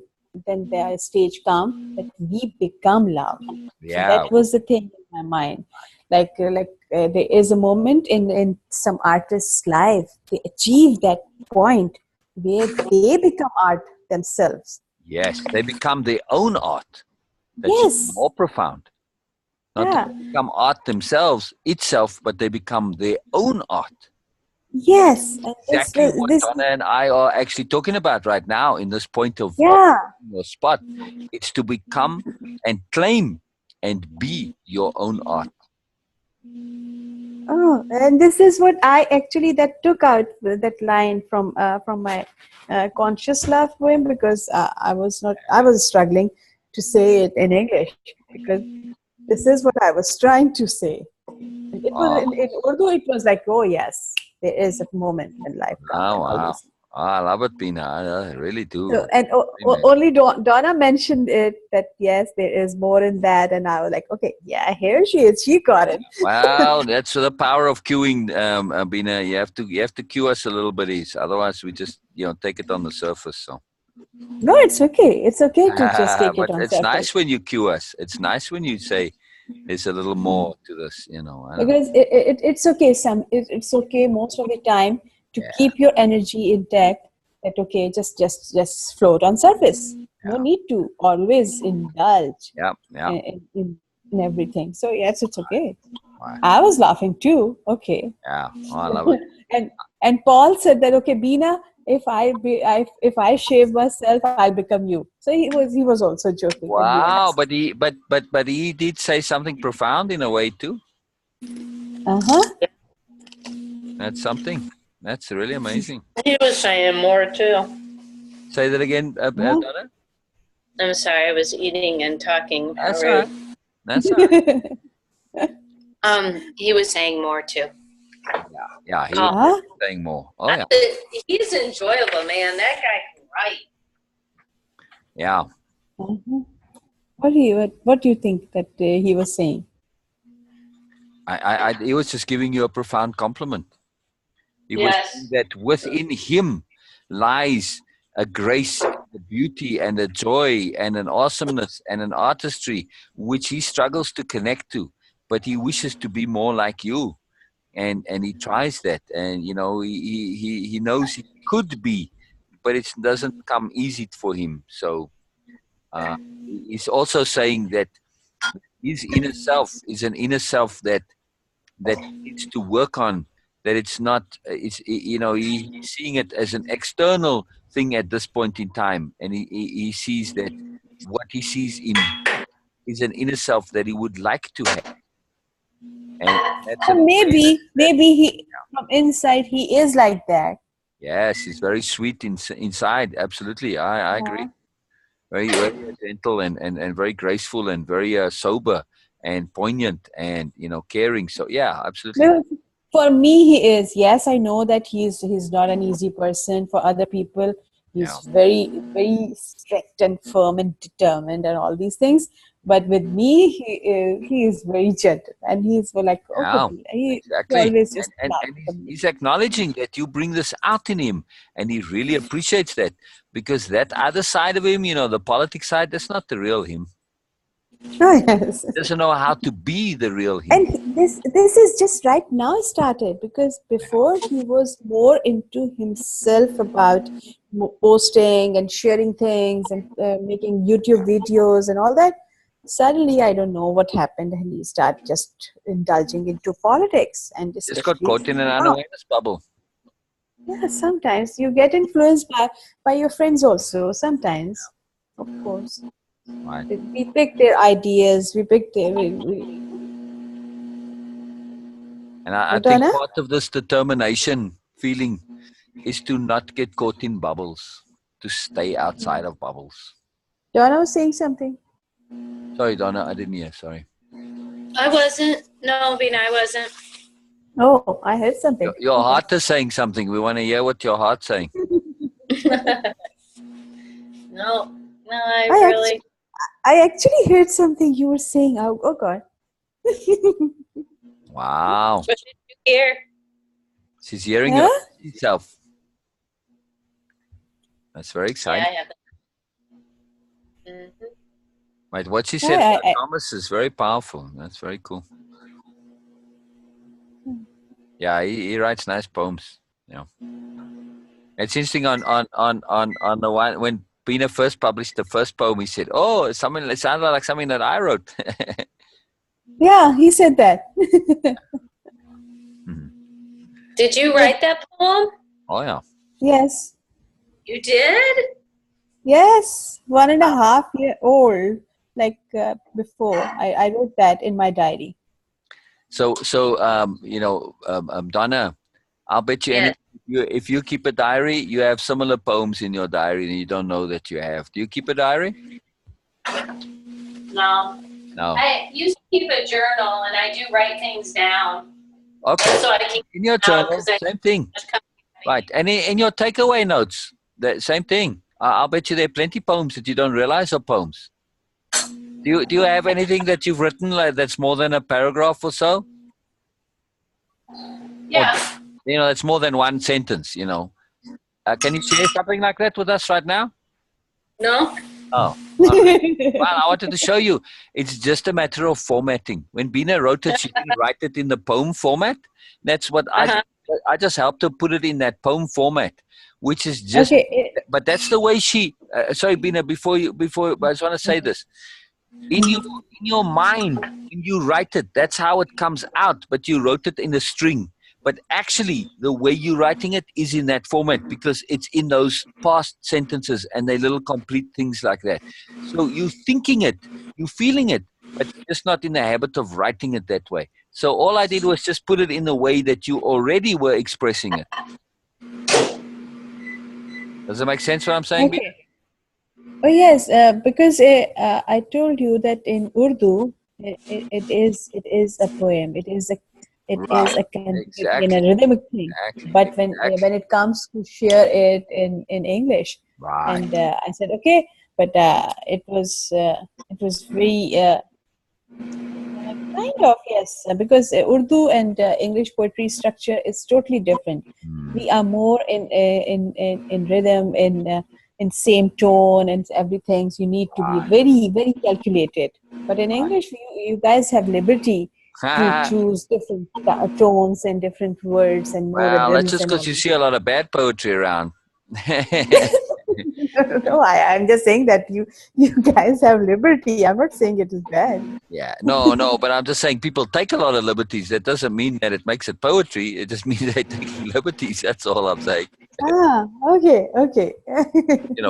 stage come that we become love. So that was the thing in my mind. Like there is a moment in some artist's life, they achieve that point where they become art themselves.
Yes, they become their own art. That's
Yes.
more profound. Not
Yeah.
that they become art themselves, itself, but they become their own art.
Yes. And
Exactly what
this
Donna and I are actually talking about right now in this point of
yeah.
your spot. It's to become and claim and be your own art.
Oh, and this is what I actually that took out that line from my conscious love poem, because I was struggling to say it in English, because this is what I was trying to say. And it was
Oh,
in Urdu. It was like, oh yes, there is a moment when life comes
wow,
and all
wow.
this.
Oh, I love it, Beena. I really
So,
do.
and
Amen.
only Donna mentioned it, that yes, there is more in that, and I was like, okay, yeah, here she is. She got it.
Wow, that's the power of queuing, Beena. You have to cue us a little bit, otherwise we just take it on the surface. So.
No, it's okay. It's okay to just take it
But
on
it's
surface.
nice when you cue us. It's nice when you say there's a little more to this. I know.
Because it's okay, it's okay most of the time to
Yeah,
keep your energy intact. That okay, just float on surface. No
yeah,
need to always indulge
yeah, yeah.
in everything. So yes, it's okay.
Wow.
I was laughing too. Okay.
Yeah, oh, I love it.
and and Paul said that, okay, Beena, if I shave myself, I'll become you. So he was also joking at the end.
Wow, but he did say something profound in a way too.
Uh-huh.
That's something. That's really amazing.
He was saying more too.
Say that again,
Huh?
Donna.
I'm sorry, I was eating and talking. How
That's all
rude.
right. That's all right.
He was saying more too.
Yeah, he was
Oh,
Huh?
saying more. Oh yeah,
he's enjoyable, man. That guy can write.
yeah.
Uh-huh. What do you think that he was saying?
He was just giving you a profound compliment. He was saying
Yes.
that within him lies a grace, a beauty, and a joy, and an awesomeness, and an artistry which he struggles to connect to, but he wishes to be more like you, and he tries that, and he knows he could be, but it doesn't come easy for him. So he's also saying that his inner self is an inner self that needs to work on, that it's not he's seeing it as an external thing at this point in time, and he sees that what he sees in is an inner self that he would like to have, and that's
Or
an awareness that
maybe he from inside he is like that.
yes, he's very sweet inside. Absolutely, I agree. Very, very gentle, and very graceful, and very sober and poignant, and caring. So yeah, absolutely.
No, for me, he is. Yes, I know that he's not an easy person. For other people,
Yeah.
he's very strict and firm and determined and all these things. But with me, he is very gentle, and he's like, okay,
Yeah,
he
exactly.
always just
And
laughs.
he's acknowledging that you bring this out in him, and he really appreciates that, because that other side of him, the politics side, that's not the real him.
Oh, yes.
He doesn't know how to be the real him.
And this is just right now started, because before he was more into himself about posting and sharing things and making YouTube videos and all that. Suddenly, I don't know what happened, and he started just indulging into politics, and
Just got
especially
caught in an
now.
unawareness bubble.
Yeah, sometimes you get influenced by your friends also. Sometimes, of course,
Right.
we pick their ideas. We pick their.
And I think
Donna?
part of this determination feeling is to not get caught in bubbles, to stay outside of bubbles.
Donna was saying something.
Sorry, Donna, I didn't hear. Sorry.
I wasn't. No, Beena, I wasn't.
Oh, I heard something.
Your
Okay.
heart is saying something. We want to hear what your heart's saying.
No, I
I
really.
actually heard something you were saying. Oh God.
Wow.
What did you hear?
She's hearing
Yeah?
her herself. That's very
Yeah,
exciting.
I haven't. Mm-hmm.
Right, what she said
Yeah,
about Thomas is very powerful. That's very cool. Yeah, he writes nice poems. Yeah. It's interesting on the one when Beena first published the first poem, he said, "Oh, it sounded like something that I wrote."
Yeah, he said that.
Mhm.
Did you
Yeah.
write that poem?
Oh yeah.
Yes.
You did?
Yes. 1.5 year old. Like before, I wrote that in my diary.
So Donna, I'll bet you
Yes.
if you keep a diary, you have similar poems in your diary and you don't know that you have. Do you keep a diary?
No.
No.
I used to keep a journal and I do write things down
Okay.
so I can
In your
out
journal,
because I
same thing.
much company.
Right. And in your takeaway notes, the same thing. I'll bet you there are plenty poems that you don't realize are poems. Do you have anything that you've written like that's more than a paragraph or so? Or
Yeah.
it's more than one sentence. Can you share something like that with us right now?
No?
Oh, all right. Well, I wanted to show you. It's just a matter of formatting. When Beena wrote it, she didn't write it in the poem format. That's what
Uh-huh.
I just helped her put it in that poem format, which is just.
Okay.
But that's the way she. Sorry, Beena. Before I just want to say this. In your mind, when you write it, that's how it comes out. But you wrote it in a string. But actually, the way you're writing it is in that format because it's in those past sentences and they little complete things like that. So you're thinking it, you're feeling it, but you're just not in the habit of writing it that way. So all I did was just put it in the way that you already were expressing it. Does it make sense what I'm saying, Beena?
Okay. Oh yes, because I told you that in Urdu it is a poem. It is
Right.
a continuity and a
Exactly.
rhythmic thing.
Exactly.
But
Exactly.
when it comes to share it in English,
Right.
and I said okay, but it was very kind of yes, because Urdu and English poetry structure is totally different.
Hmm.
We are more in rhythm, in same tone and everything. So you need to be very very calculated. But in English, you guys have liberty to
Right.
choose different tones and different words and more
Well, that's
rhythms
just
and
because
all.
you see a lot of bad poetry around.
No, I'm just saying that you guys have liberty. I'm not saying it is bad.
Yeah, no, but I'm just saying people take a lot of liberties. That doesn't mean that it makes it poetry. It just means they're taking liberties. That's all I'm saying.
Ah, okay, okay.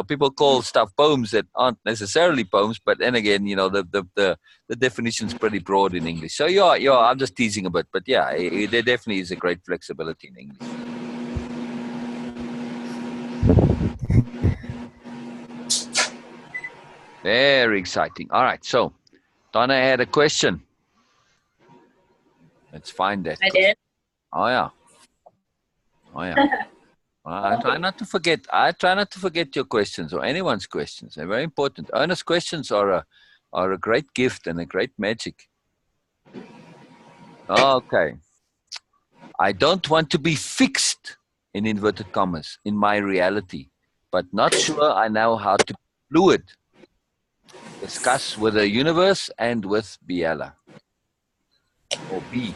People call stuff poems that aren't necessarily poems, but then again, the definition's pretty broad in English. So yeah, I'm just teasing a bit, but yeah, there definitely is a great flexibility in English. Very exciting. All right, so Donna had a question. Let's find that.
I did.
Oh yeah. Oh yeah. I try not to forget. I try not to forget your questions or anyone's questions. They're very important. Earnest questions are a great gift and a great magic. Okay. I don't want to be fixed in inverted commas in my reality, but not sure I know how to be fluid. Discuss with the universe and with Biela or B,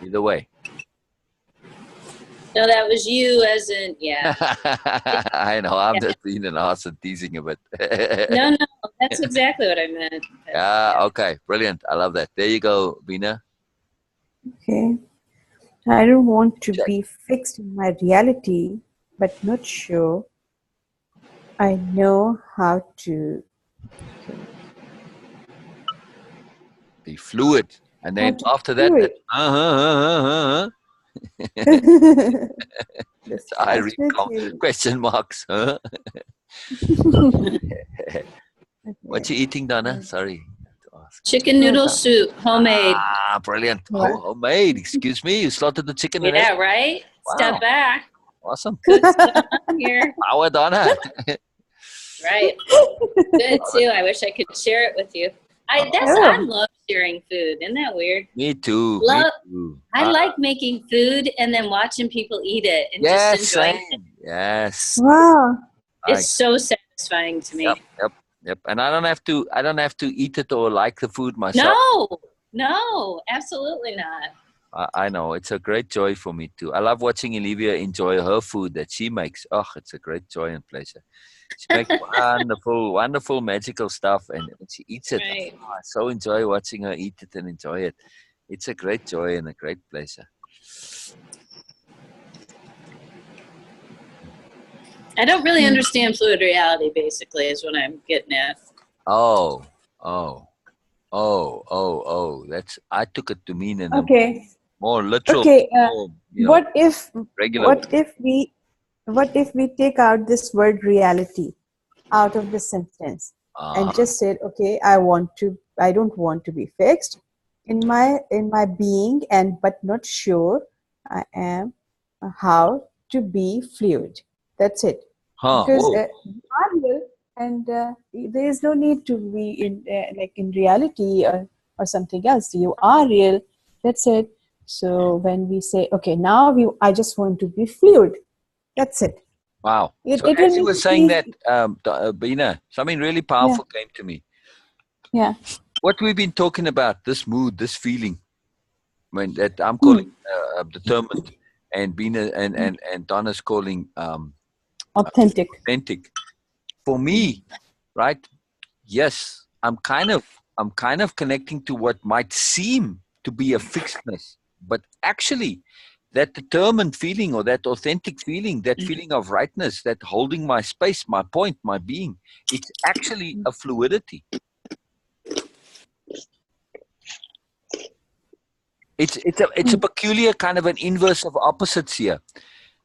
either way.
No, that was you as in, yeah.
I know. I'm
Yeah.
just being an ass and teasing a bit.
No, that's exactly what I meant. But,
Yeah.
yeah.
Okay. Brilliant. I love that. There you go, Beena.
Okay. I don't want to
Check.
be fixed in my reality, but not sure I know how to. Okay.
Be fluid. And
How
then
to
after that,
do
that's
it.
I
Discuss
read
with you.
question marks. Huh? What
Okay.
you eating, Donna? Sorry to ask.
Chicken noodle
Welcome.
soup, homemade.
Ah, brilliant.
What?
Homemade. Excuse me. You slaughtered the chicken and
Yeah,
everything.
right? Step
Wow.
back.
Awesome.
Cook's done here.
Power, Donna.
Right. Good too. I wish I could share it with you. I
Oh,
love sharing food. Isn't that weird?
Me too. Me
Love
too.
I like making food and then watching people eat it and just
Yes,
enjoying it.
same. Yes.
wow.
It's
Like,
so satisfying to
yep,
me.
yep, yep. And I don't have to eat it or like the food myself.
No, absolutely not.
I know. It's a great joy for me too. I love watching Olivia enjoy her food that she makes. Oh, it's a great joy and pleasure. She makes wonderful, wonderful, magical stuff, and when she eats it,
Right.
I so enjoy watching her eat it and enjoy it. It's a great joy and a great pleasure.
I don't really understand fluid reality, basically, is what I'm getting at.
Oh, oh, oh. I took it to mean in a
Okay.
more literal,
Okay.
more,
What if
regular way.
what if we take out this word reality out of the sentence and
Ah,
just said, okay, I don't want to be fixed in my being, and but not sure I am how to be fluid. That's it.
huh,
Because
whoa.
you are real, and there is no need to be in like in reality or something else. You are real. That's it. So when we say, okay, now I just want to be fluid. That's it.
Wow.
It
So
it will
as you
make
were
it
saying that,
easy.
Beena, something really
Yeah,
powerful came to me.
yeah.
What we've been talking about, this mood, this feeling, when that I'm calling
Hmm.
determined, and Beena and Donna's calling
Authentic.
authentic. For me, right? Yes, I'm kind of connecting to what might seem to be a fixedness, but actually that determined feeling or that authentic feeling, that feeling of rightness, that holding my space, my point, my being, it's actually a fluidity. It's a peculiar kind of an inverse of opposites here.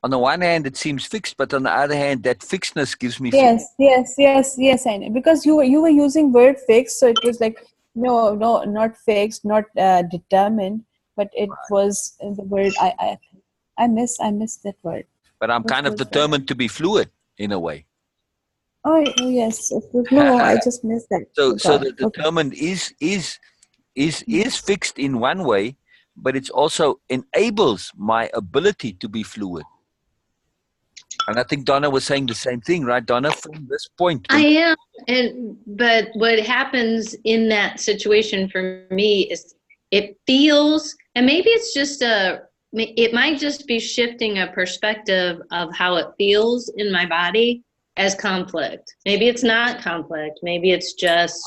On the one hand, it seems fixed, but on the other hand, that fixedness gives me
Yes. I know, because you were using word fixed, so it was like no, not fixed, not determined, but it was the word I miss that word.
but I'm
What
kind of
was that?
determined to be fluid in a way.
Oh yes, it was, no, I just missed that.
so
Oh
so
God.
the
Okay.
determined is fixed in one way, but it's also enables my ability to be fluid. And I think Donna was saying the same thing, right, Donna? From this point,
I am, but what happens in that situation for me is it feels, and maybe it's just it might just be shifting a perspective of how it feels in my body as conflict. Maybe it's not conflict. Maybe it's just,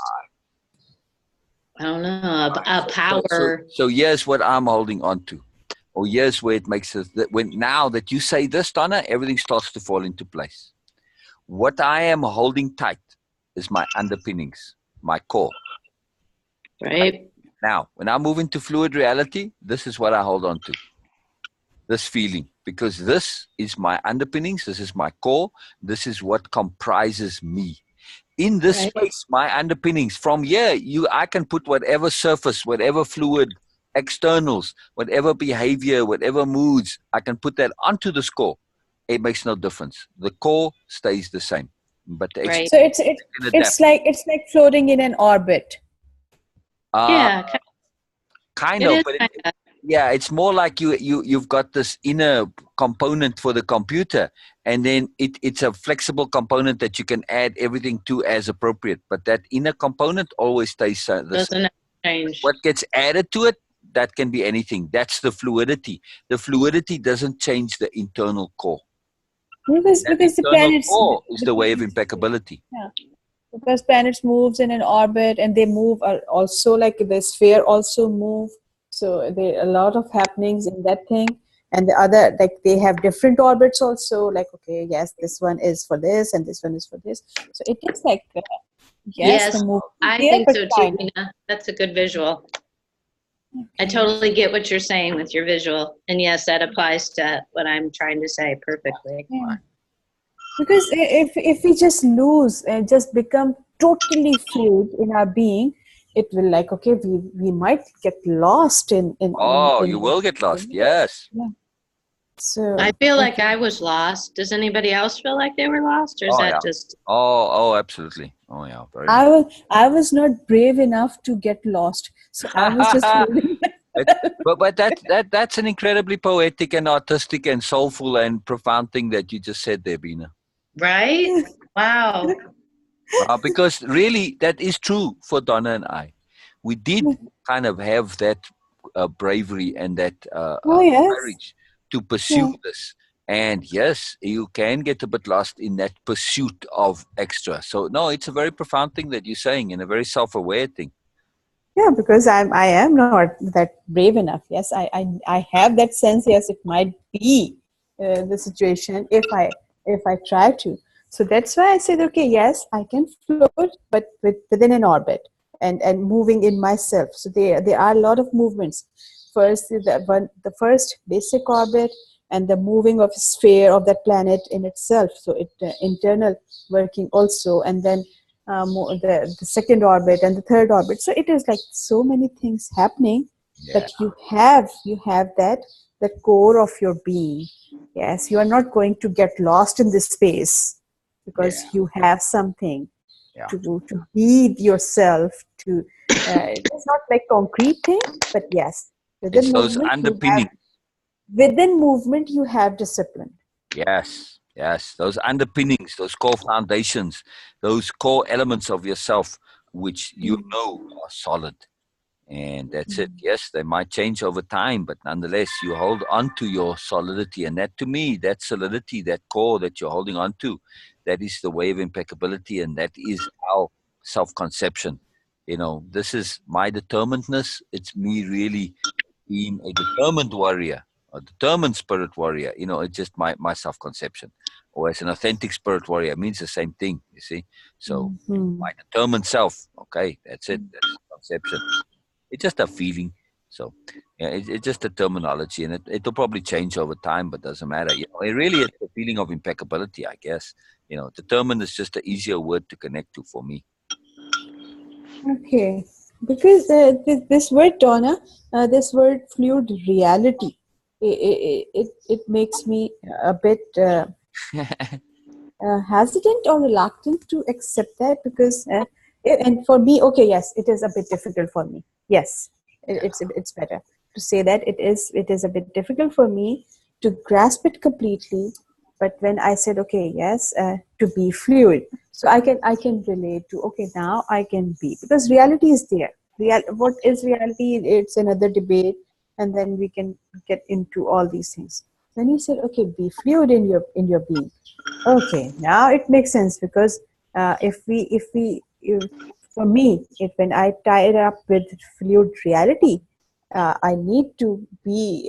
I don't know, a power.
so here's what I'm holding on to. Or here's where it makes us that when now that you say this, Donna, everything starts to fall into place. What I am holding tight is my underpinnings, my core.
Right?
Now, when I move into fluid reality, this is what I hold on to. This feeling, because this is my underpinnings, this is my core, this is what comprises me. In this
Right.
space, my underpinnings, from here, I can put whatever surface, whatever fluid, externals, whatever behavior, whatever moods, I can put that onto the core. It makes no difference. The core stays the same, but the
Right.
So it's it,
can adapt.
it's like floating in an orbit.
Uh,
Yeah,
kind
it
of,
is
but
kind of.
yeah, it's more like you've got this inner component for the computer, and then it's a flexible component that you can add everything to as appropriate. But that inner component always stays the same.
Doesn't change.
What gets added to it, that can be anything. That's the fluidity. The fluidity doesn't change the internal core.
Because
That
because the
internal
planets
core is
the
the way of
planets
impeccability.
yeah, because planets moves in an orbit, and they move also like the sphere also move, so there are a lot of happenings in that thing. And the other, like, they have different orbits also, like, okay, yes, this one is for this and this one is for this, so it is like yes, the
Yes,
movement is
I
there,
think
but
so too,
kind of.
Beena. That's a good visual. I
Okay.
totally get what you're saying with your visual. And yes, that applies to what I'm trying to say perfectly.
Yeah. Because if we just lose and just become totally fluid in our being, it will, like, okay, we might get lost
Oh,
in
you
this
will get lost.
universe.
Yes.
Yeah.
I
So
feel like
okay.
I was lost. Does anybody else feel like they were lost? Or is
Oh
that
yeah.
just,
Oh, absolutely. Oh yeah, very much.
I was not brave enough to get lost, so I was just holding.
But that's an incredibly poetic and artistic and soulful and profound thing that you just said there, Beena.
right? Wow.
Because really, that is true for Donna and I. We did kind of have that. bravery and that
Oh yes.
courage to pursue
Yeah.
this. And yes, you can get a bit lost in that pursuit of extra. So no, it's a very profound thing that you're saying, and a very self-aware thing.
Yeah, because I am not that brave enough. Yes, I have that sense. Yes, it might be the situation if I try to. So that's why I said, okay, yes, I can float, but within an orbit and moving in myself. So there are a lot of movements. First, the first basic orbit, and the moving of sphere of that planet in itself. So it internal working also, and then the second orbit and the third orbit. So it is like so many things happening,
Yeah,
that you have that the core of your being. Yes, you are not going to get lost in this space, because
yeah,
you have something
yeah.
to be yourself. To it's not like concrete thing, but yes,
It's
within
those
movement you have
underpinnings.
discipline.
Yes, yes, those underpinnings, those core foundations, those core elements of yourself, which you know are solid. And that's it. Yes, they might change over time, but nonetheless, you hold on to your solidity. And that, to me, that solidity, that core that you're holding on to, that is the way of impeccability. And that is our self conception. You know, this is my determinedness. It's me really being a determined warrior, a determined spirit warrior. You know, it's just my self conception. Or as an authentic spirit warrior, it means the same thing, you see. So,
Mhm.
my determined self, okay, that's it. That's conception. It's just a feeling. So, yeah, it's just a terminology, and it'll probably change over time, but doesn't matter. You know, it really is a feeling of impeccability, I guess. You know, determined is just an easier word to connect to for me.
Okay, because this word, Donna, this word fluid reality, it makes me a bit hesitant or reluctant to accept that, because and for me, okay, yes, it is a bit difficult for me. Yes,
Yeah.
it's better to say that it is a bit difficult for me to grasp it completely. But when I said, okay, yes, to be fluid, so I can relate to, okay, now I can be, because reality is there. What is reality? It's another debate, and then we can get into all these things. When you said, okay, be fluid in your being. Okay, now it makes sense, because for me, if when I tie it up with fluid reality, I need to be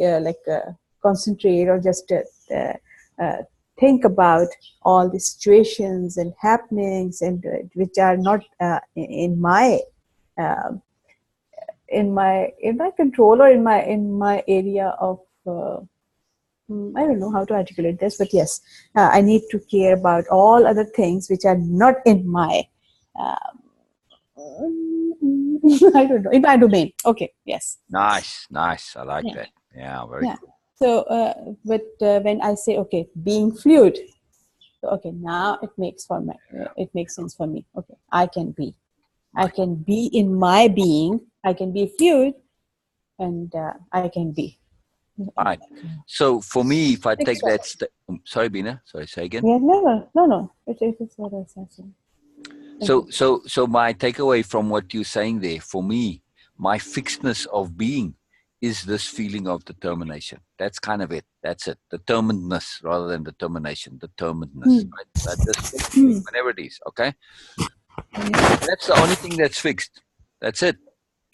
concentrate, or just uh, think about all the situations and happenings, and which are not uh, in my control, or in my area of. I don't know how to articulate this, but yes, I need to care about all other things which are not in my, uh, I don't know, in my domain. Okay, yes,
Nice, nice. I like
yeah,
that. Yeah, very
yeah.
cool.
So, but when I say, okay, being fluid, so, okay, now it makes sense for me. Okay, I
Nice.
can be in my being, I can be fluid, and I can be.
Right. So for me, if I take
Extra.
that, sorry, Beena. Sorry, say again.
Yeah, no. It is what I was saying. Okay.
So my takeaway from what you're saying there, for me, my fixedness of being is this feeling of determination. That's kind of it. That's it. Determinedness rather than determination. Determinedness.
Hmm.
Right? This fixed feeling,
Hmm.
whatever it is. Okay.
Yeah.
That's the only thing that's fixed. That's it.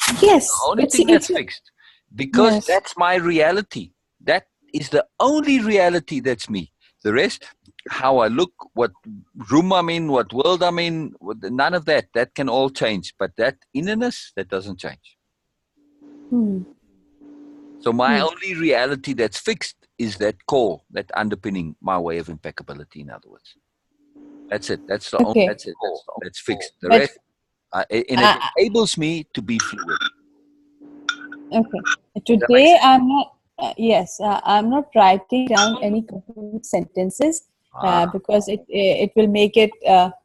The
Yes,
only thing that's
it's
fixed. Because
yes.
that's my reality. That is the only reality that's me. The rest, how I look, what room I'm in, what world I'm in, none of that. That can all change. But that innerness, that doesn't change.
Hmm.
So my
Hmm.
only reality that's fixed is that core, that underpinning my way of impeccability, in other words. That's it. That's the only
Okay.
core that's fixed. The
But
rest, and it
uh,
enables me to be fluid.
okay.
Does that make
Today
sense?
I'm not. Yes, I'm not writing down any complete sentences
Ah,
because it will make it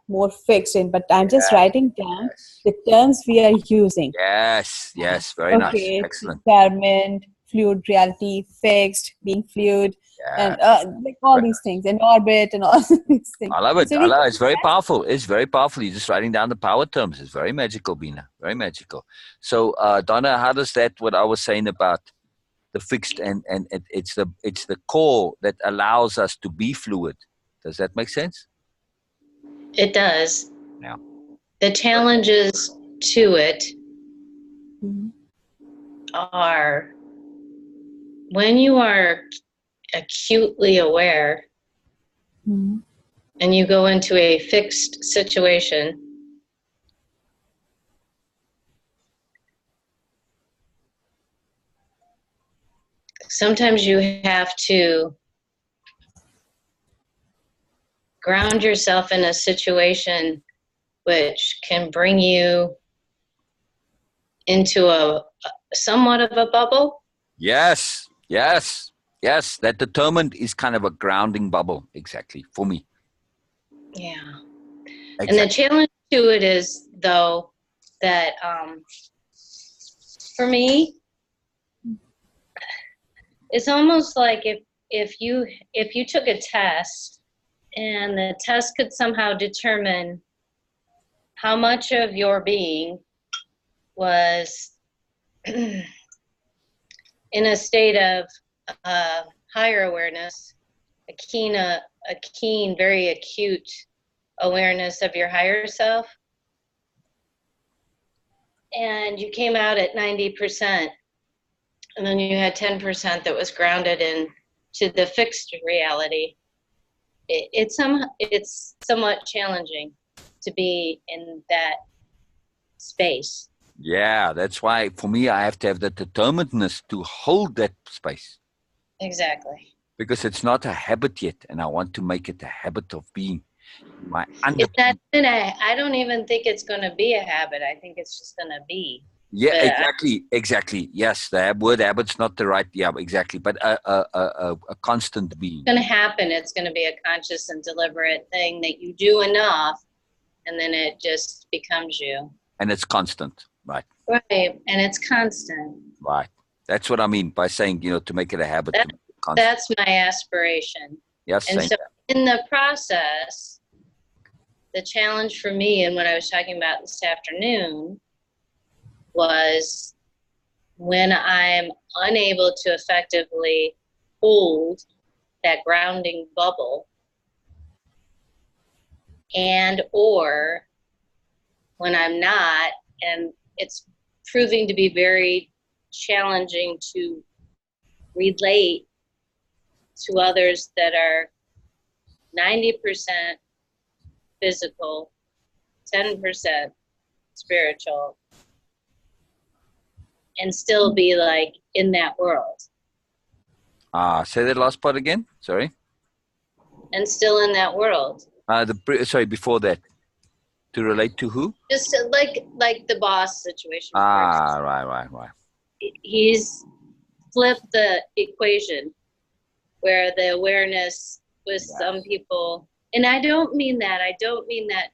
more fixed. But I'm just
yes,
writing down
yes.
the terms we are using.
Yes, yes, very nice.
Okay,
Excellent.
determined, fluid reality, fixed, being fluid,
Yeah.
and like all these things, in orbit, and all these things.
I love it.
So
I
we
love it.
can
It's very powerful. It's very powerful. You're just writing down the power terms. It's very magical, Beena. Very magical. So, Donna, how does that, what I was saying about the fixed and it's the core that allows us to be fluid. Does that make sense?
It does.
Yeah.
The challenges to it
Mhm.
are when you are acutely aware
Mhm.
and you go into a fixed situation, sometimes you have to ground yourself in a situation which can bring you into a somewhat of a bubble.
Yes. Yes. Yes. That determined is kind of a grounding bubble. Exactly. For me.
Yeah. And the
Exactly.
challenge to it is, though, that for me, it's almost like if you took a test and the test could somehow determine how much of your being was in a state of higher awareness, a keen, very acute awareness of your higher self, and you came out at 90%, and then you had 10% that was grounded in to the fixed reality. It's somewhat challenging to be in that space.
Yeah. That's why for me, I have to have the determinedness to hold that space
Exactly.
because it's not a habit yet. And I want to make it a habit of being my
It's not. I don't even think it's going to be a habit. I think it's just going to be.
Yeah,
But
exactly. Yes, the word habit's not the right. Yeah, exactly. But a constant being.
going to happen. It's going to be a conscious and deliberate thing that you do enough, and then it just becomes you.
And it's constant, right?
Right, and it's constant.
Right. That's what I mean by saying, to make it a habit. To make it constant.
That's my aspiration.
Yes.
And
Same.
so in the process, the challenge for me and what I was talking about this afternoon was when I'm unable to effectively hold that grounding bubble, and or when I'm not, and it's proving to be very challenging to relate to others that are 90% physical, 10% spiritual, and still be like in that world.
Say that last part again. Sorry.
And still in that world.
Sorry, before that. To relate to who?
Just like the boss situation.
Right.
He's flipped the equation where the awareness with some people, and I don't mean that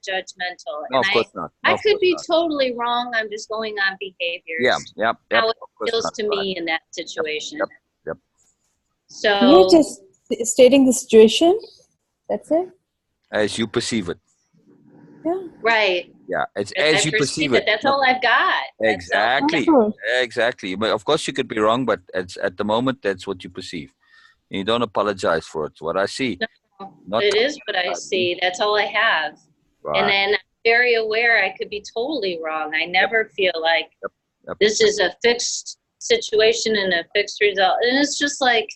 judgmental.
No,
And
of course not. No,
I
of
could
course
be
not.
totally wrong. I'm just going on behaviors.
Yeah.
How
Of course
it feels
not.
to me in that situation.
Yep.
So
You're just stating the situation. That's it.
As you perceive it.
Yeah.
right.
Yeah. It's
As
as
I
you perceive
it.
it.
That's all I've got. That's all.
Exactly.
Sure.
Exactly. But of course you could be wrong, but it's at the moment that's what you perceive. And you don't apologize for it. What I see. Not
It is what I see. That's all I have.
Right.
And then I'm very aware I could be totally wrong. I never feel like
Yep.
this is a fixed situation and a fixed result. And it's just like,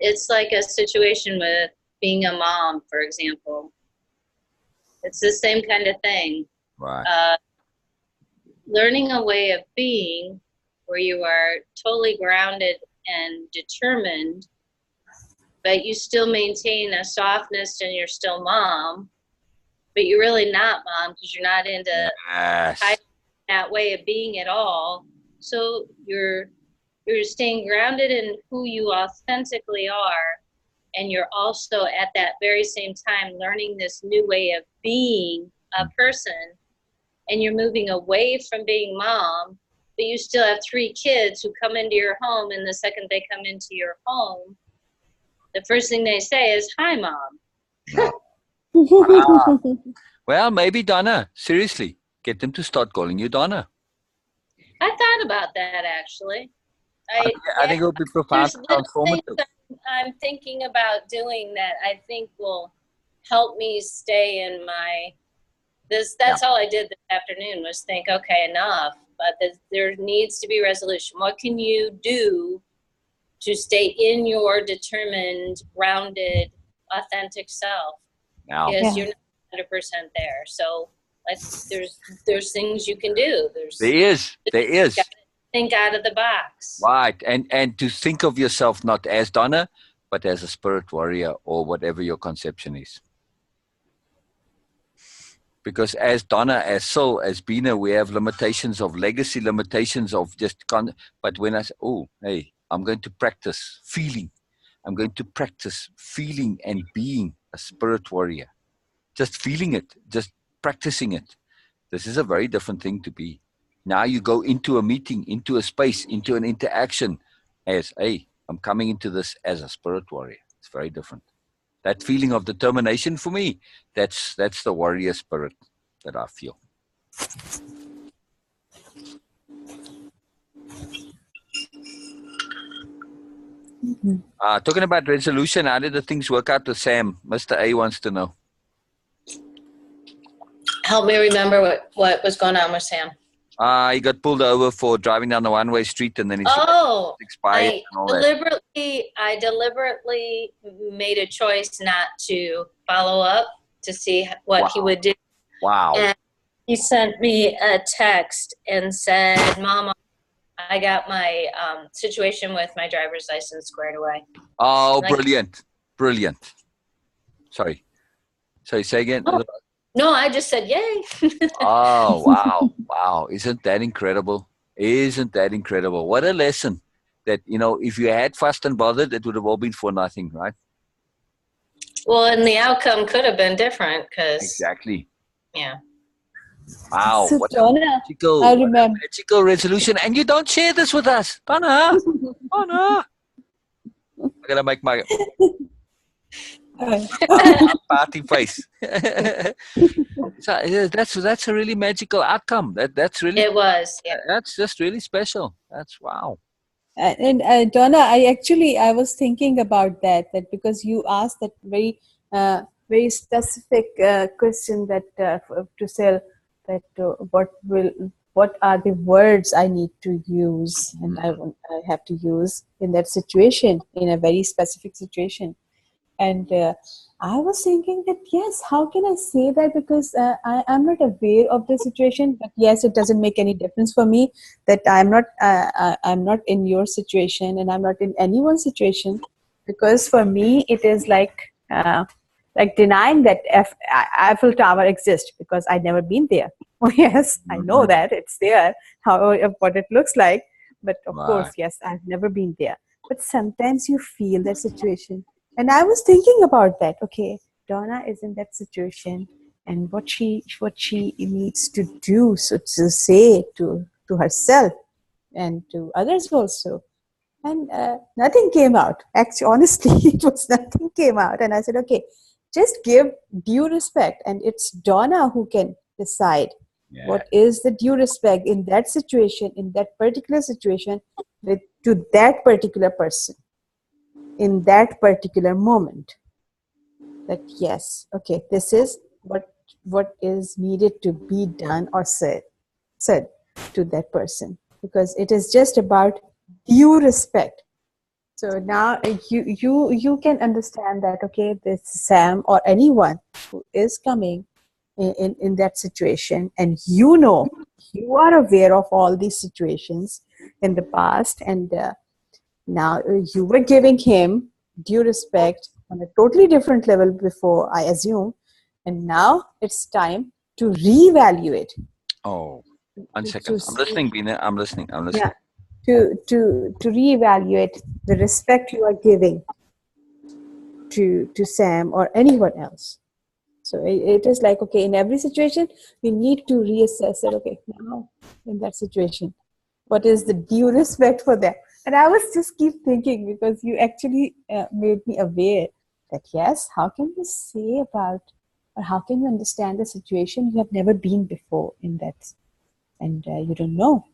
it's like a situation with being a mom, for example. It's the same kind of thing.
Right.
Learning a way of being where you are totally grounded and determined, but you still maintain a softness and you're still mom, but you're really not mom because you're not into
Yes.
that way of being at all. So you're staying grounded in who you authentically are, and you're also at that very same time learning this new way of being a person, and you're moving away from being mom but you still have 3 kids who come into your home, and the second they come into your home, the first thing they say is, "Hi, Mom."
Ah. Well, maybe Donna. Seriously, get them to start calling you Donna.
I thought about that, actually.
I think it would be profound,
There's little things
transformative.
I'm thinking about doing that I think will help me stay in my that's all I did this afternoon was think, okay, enough, but there needs to be resolution. What can you do to stay in your determined, grounded, authentic self?
Now,
Because you're not 100% there. So there's things you can do.
there is.
Think out of the box.
Right, and to think of yourself not as Donna, but as a spirit warrior or whatever your conception is. Because as Donna, as soul, as Beena, we have limitations of legacy, limitations of just but when I say, oh, hey, I'm going to practice feeling. I'm going to practice feeling and being a spirit warrior. Just feeling it, just practicing it. This is a very different thing to be. Now you go into a meeting, into a space, into an interaction as, hey, I'm coming into this as a spirit warrior. It's very different. That feeling of determination for me, that's the warrior spirit that I feel. Talking about resolution, how did the things work out with Sam? Mr. A wants to know.
Help me remember what was going on with Sam.
He got pulled over for driving down the one-way street, and then he expired.
I deliberately made a choice not to follow up to see what he would do.
Wow.
And he sent me a text and said, "Mama, I got my situation with my driver's license squared away."
Oh, brilliant. Brilliant. Sorry, say again.
Oh. No, I just said, yay.
Oh, wow. Wow. Isn't that incredible? Isn't that incredible? What a lesson that, if you had fussed and bothered, it would have all been for nothing, right?
Well, and the outcome could have been different because.
Exactly.
Yeah.
Wow.
So
what
Donna,
a magical resolution. And you don't share this with us. Donna. Donna. I'm going to make my party face. So that's a really magical outcome. That's really.
It was. Yeah.
That's just really special. That's wow.
And Donna, I was thinking about that because you asked that very specific question that to say that what are the words I need to use and I have to use in that situation, in a very specific situation. And I was thinking that, yes, how can I say that? Because I'm not aware of the situation. But yes, it doesn't make any difference for me that I'm not in your situation and I'm not in anyone's situation. Because for me, it is like denying that Eiffel Tower exists because I've never been there. Oh, yes, I know that it's there, what it looks like. But of course, yes, I've never been there. But sometimes you feel that situation. And I was thinking about that. Okay, Donna is in that situation, and what she needs to do, so to say to herself and to others also. And nothing came out. Actually, honestly, it was nothing came out. And I said, okay, just give due respect, and it's Donna who can decide what is the due respect in that situation, in that particular situation, to that particular person. In that particular moment, that yes, okay, this is what is needed to be done or said to that person, because it is just about due respect. So now you can understand that, okay, this Sam or anyone who is coming in that situation, and you are aware of all these situations in the past, and now you were giving him due respect on a totally different level before, I assume, and now it's time to reevaluate.
Oh, 1 second. I'm listening, Beena. I'm listening.
Yeah, to reevaluate the respect you are giving to Sam or anyone else. So it is like, okay, in every situation we need to reassess it. Okay, now in that situation, What is the due respect for that? And I was just keep thinking, because you actually made me aware that yes, how can you say about, or how can you understand the situation you have never been before in that, and you don't know.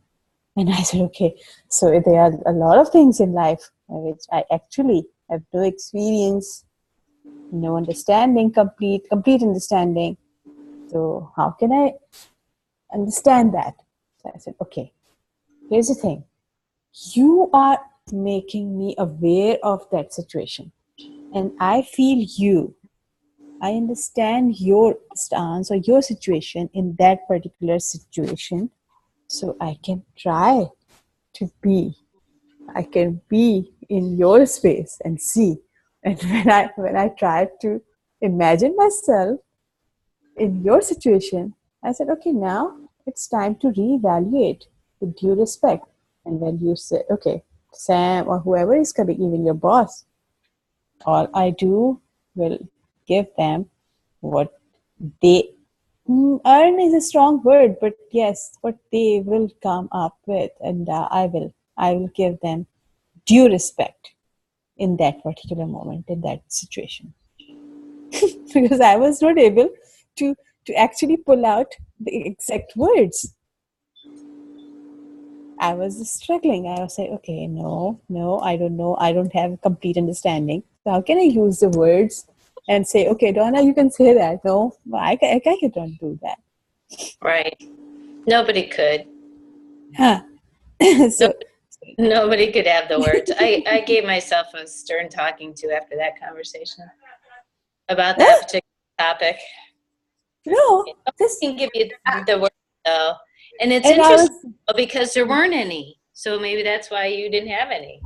And I said, okay, so there are a lot of things in life which I actually have no experience, no understanding, complete understanding. So how can I understand that? So I said, okay, here's the thing. You are making me aware of that situation. And I feel you. I understand your stance or your situation in that particular situation. So I can try to be. I can be in your space and see. And when I tried to imagine myself in your situation, I said, okay, now it's time to reevaluate with due respect. And when you say, okay, Sam or whoever is coming, even your boss, all I do will give them what they earn is a strong word, but yes, what they will come up with, and I will give them due respect in that particular moment, in that situation. Because I was not able to actually pull out the exact words. I was struggling. I was like, okay, no, I don't know. I don't have complete understanding. So how can I use the words and say, okay, Donna, you can say that. No, I can't do that.
Right. Nobody could.
Huh. So,
Nobody could have the words. I gave myself a stern talking to after that conversation about that particular topic.
no,
I
this,
can give you the words though. And it's
and I was,
interesting because there weren't any. So maybe that's why you didn't have any.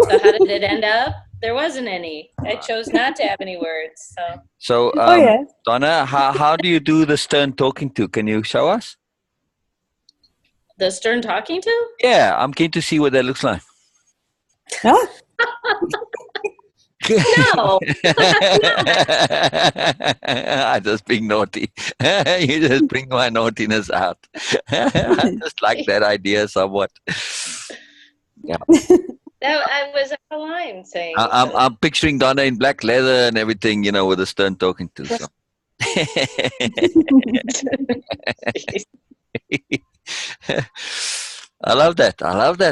So how did it end up? There wasn't any. I chose not to have any words.
So,
oh yes.
Donna, how do you do the stern talking to? Can you show us?
The stern talking to?
Yeah, I'm keen to see what that looks like.
Huh?
No.
I just being naughty. You just bring my naughtiness out. I just like that idea somewhat. Yeah.
That I was out of line saying.
I'm picturing Donna in black leather and everything, with a stern talking to. So. I love that,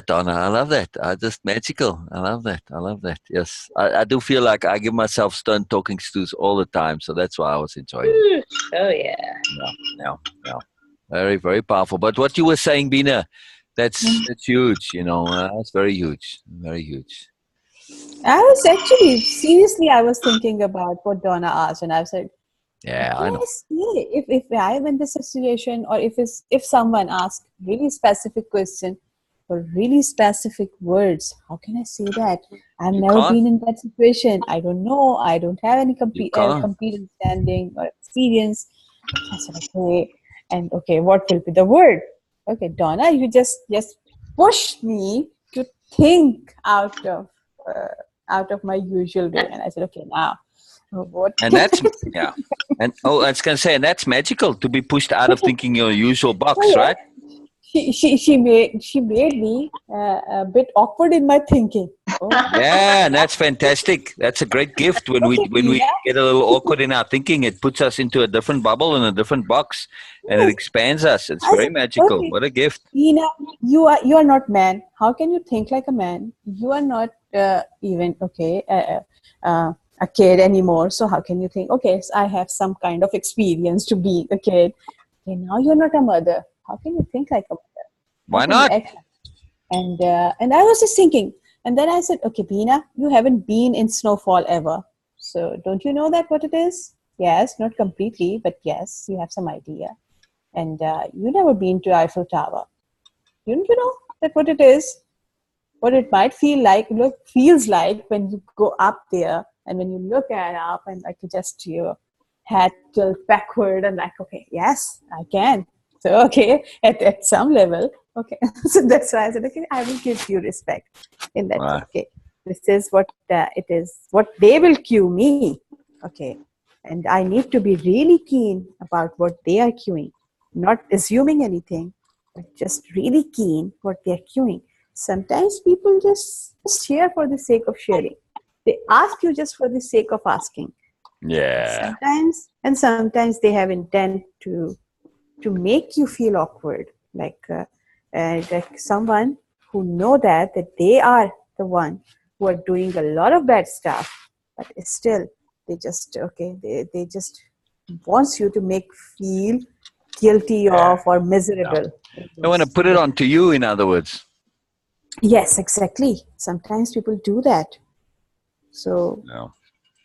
Donna. I love that. Just magical. I love that. Yes. I do feel like I give myself stern talking stos all the time. So that's why I was enjoying it.
Oh, yeah.
Yeah. Very, very powerful. But what you were saying, Beena, that's huge, that's very huge. Very huge.
I was actually, seriously, I was thinking about what Donna asked, and I said,
Yeah, I know.
yes, if I am in this situation, or if someone asks really specific question or really specific words, how can I say that? I've
You
never
can't.
been in that situation. I don't know. I don't have any
You
complete
can't.
complete understanding or experience. I said, okay, and okay, what will be the word? Okay, Donna, you just push me to think out of my usual way, and I said, okay, now what?
And that's, yeah. And I was going to say, and that's magical to be pushed out of thinking your usual box,
Oh, yeah.
right?
She made me a bit awkward in my thinking. Oh,
Yeah, and that's fantastic. That's a great gift when we
okay,
when we
Beena.
get a little awkward in our thinking. It puts us into a different bubble and a different box, and it
Yes.
expands us. It's
I
very
said,
magical.
okay,
What a gift!
Beena, you are not man. How can you think like a man? You are not even okay a kid anymore. So how can you think? Okay, so I have some kind of experience to be a kid. Okay, now you're not a mother. How can you think like a mother? How
Why
can you
not?
act? And I was just thinking, and then I said, okay, Beena, you haven't been in snowfall ever, so don't you know that what it is? Yes, not completely, but yes, you have some idea. And you never been to Eiffel Tower. Don't you know that what it is? What it might feels like when you go up there, and when you look at up, and like you just your head tilt backward, and like, okay, yes, I can. So okay, at some level, okay. So that's why I said, okay, I will give you respect in that.
Right.
Okay, this is what it is. What they will cue me. Okay, and I need to be really keen about what they are cueing, not assuming anything, just really keen what they're doing. Sometimes people just share for the sake of sharing. They ask you just for the sake of asking.
Yeah.
Sometimes they have intent to make you feel awkward, like someone who know that they are the one who are doing a lot of bad stuff, but still they just wants you to make feel guilty
Yeah.
of or miserable.
I want to put it on to you, in other words.
Yes, exactly. Sometimes people do that. So
No.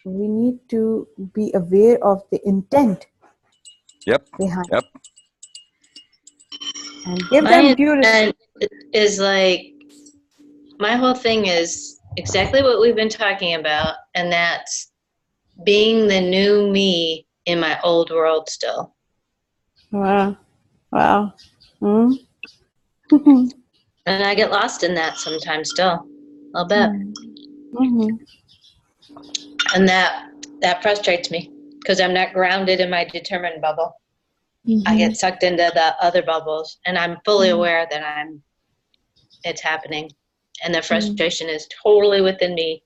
we need to be aware of the intent
Yep.
behind
Yep.
and give
My
them due respect.
intent is like, my whole thing is exactly what we've been talking about, and that's being the new me in my old world still.
Wow. Wow. Hmm.
And I get lost in that sometimes still. I'll bet.
Mm-hmm.
And that frustrates me because I'm not grounded in my determined bubble.
Mm-hmm.
I get sucked into the other bubbles, and I'm fully aware that it's happening. And the frustration is totally within me,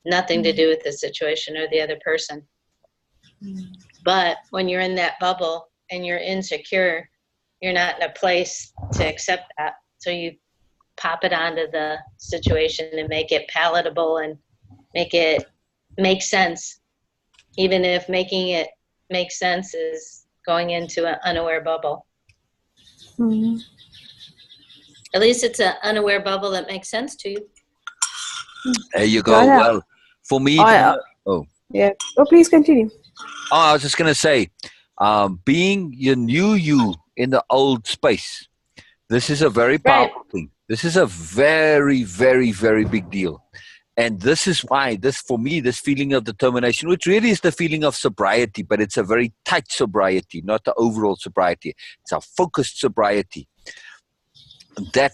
nothing to do with the situation or the other person. But when you're in that bubble and you're insecure, you're not in a place to accept that. So you pop it onto the situation and make it palatable and make it make sense, even if making it make sense is going into an unaware bubble.
Mm-hmm.
At least it's an unaware bubble that makes sense to you.
There you go.
Donna.
Well, for me,
Yeah. Oh, please continue.
I was just going to say, being your new you in the old space, this is a very powerful thing. This is a very, very, very big deal. And this is why for me, this feeling of determination, which really is the feeling of sobriety, but it's a very tight sobriety, not the overall sobriety. It's a focused sobriety. That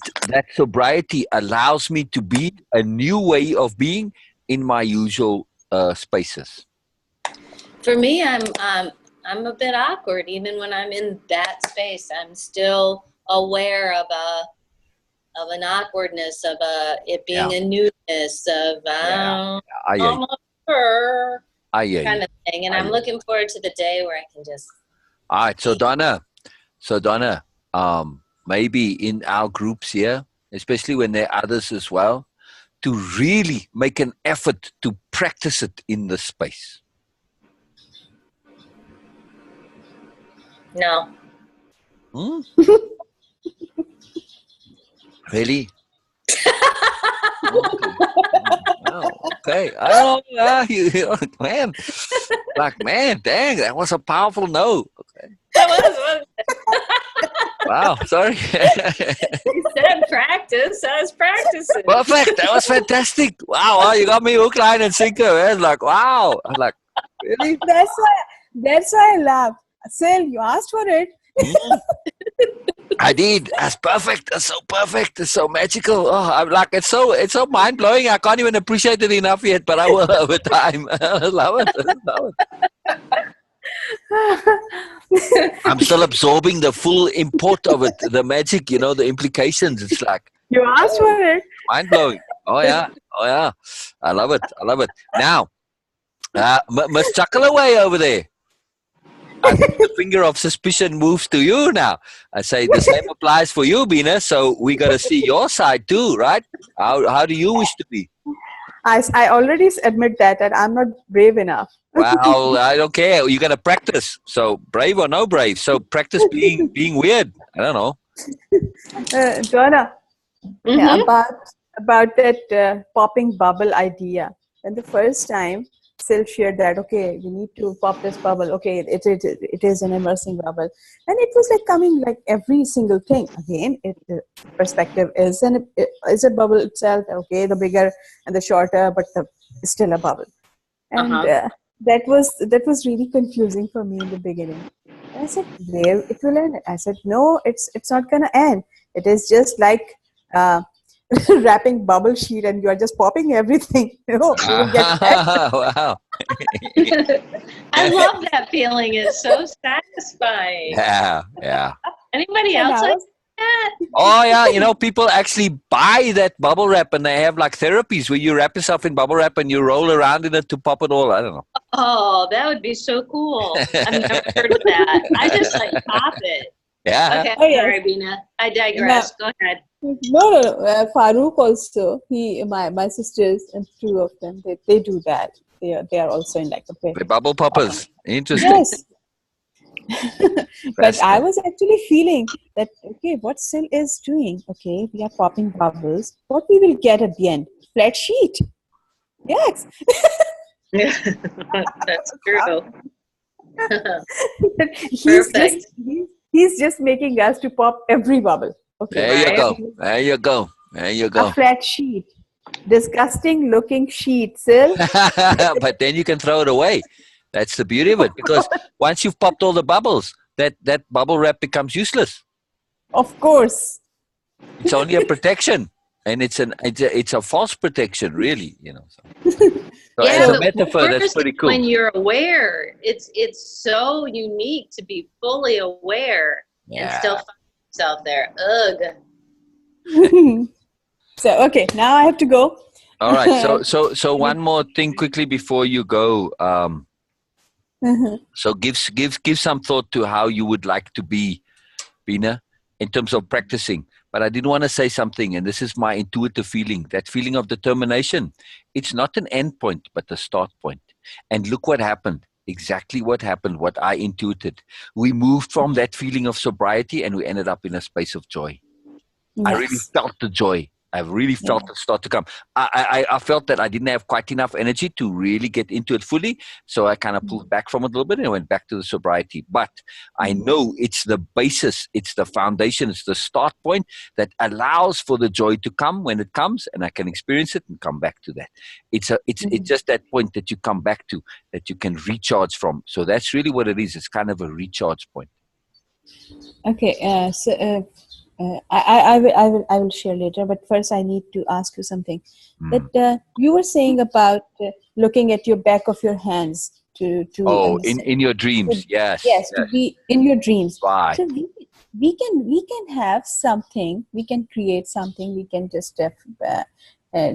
sobriety allows me to be a new way of being in my usual spaces.
For me, I'm a bit awkward even when I'm in that space. I'm still aware of an awkwardness, of it being a newness, of kind of thing. And I'm looking forward to the day where I can just.
All right, so Donna, maybe in our groups here, especially when there are others as well, to really make an effort to practice it in the space.
No.
Really? Okay. I don't know. Man, man, dang, that was a powerful no. Okay.
That was.
Wow, sorry.
You said practice. I was practicing.
Perfect. That was fantastic. Wow, you got me hook, line, and sinker. Man. Like, wow. I'm like, really?
That's why I laughed. Sil, you asked for it.
I did. That's perfect. That's so perfect. It's so magical. Oh, I'm like, it's so mind blowing. I can't even appreciate it enough yet, but I will over time. I love it. I'm still absorbing the full import of it, the magic, the implications. It's like,
you asked for it.
Mind blowing. Oh yeah. I love it. Now, Miss Chuckleaway over there. I think the finger of suspicion moves to you now. I say the same applies for you, Beena. So we got to see your side too, right? How do you wish to be?
I already admit that I'm not brave enough.
Well, I don't care. You're gonna practice. So brave or no brave. So practice being weird. I don't know.
Donna, about that popping bubble idea. And the first time Sil shared that, okay, we need to pop this bubble. Okay, it is an immersing bubble, and it was like coming like every single thing. Again, perspective is a bubble itself. Okay, the bigger and the shorter, but still a bubble. And that was really confusing for me in the beginning. And I said, where it will end? I said, no, it's not gonna end. It is just like wrapping bubble sheet, and you are just popping everything. You will get
wow.
I love that feeling. It's so satisfying.
Yeah.
Anybody else like that?
Oh yeah, you know, people actually buy that bubble wrap, and they have like therapies where you wrap yourself in bubble wrap and you roll around in it to pop it all. I don't know.
Oh, that would be so cool. I've never heard of that. I just like pop it.
Yeah.
Okay,
Oh, yes.
sorry, Beena. I
Now,
digress. Go ahead.
no. Farouk also. My sisters and two of them. They do that. They are also in like a bit.
The bubble poppers. Interesting.
Yes. But I
Fascinating.
was actually feeling that, okay, what Sil is doing, okay, we are popping bubbles. What we will get at the end? Flat sheet. Yes.
That's true.
he's
Perfect.
just he's just making us to pop every bubble. Okay.
There you
Right.
go. There you go. There you
A
go.
flat sheet. Disgusting looking sheet, Sil.
But then you can throw it away. That's the beauty of it, because once you've popped all the bubbles, that bubble wrap becomes useless.
Of course.
It's only a protection, and it's a false protection, really. You know. So
Yeah,
as a
but
metaphor, that's
first,
pretty cool.
when you're aware, it's so unique to be fully aware and still find yourself there. Ugh.
So okay, now I have to go.
All right. So one more thing quickly before you go. So give some thought to how you would like to be, Beena, in terms of practicing. But I did want to say something, and this is my intuitive feeling, that feeling of determination. It's not an end point, but a start point. And look what happened. Exactly what happened, what I intuited. We moved from that feeling of sobriety and we ended up in a space of joy. I really
Yes.
felt the joy. I really felt it start to come. I felt that I didn't have quite enough energy to really get into it fully. So I kind of pulled back from it a little bit and went back to the sobriety. But I know it's the basis, it's the foundation, it's the start point that allows for the joy to come when it comes, and I can experience it and come back to that. It's just that point that you come back to, that you can recharge from. So that's really what it is. It's kind of a recharge point.
Okay. I will share later, but first I need to ask you something. That you were saying about looking at your back of your hands to
Oh,
understand.
in your dreams,
Yes, to be in your dreams.
Right.
So we can have something. We can create something. We can just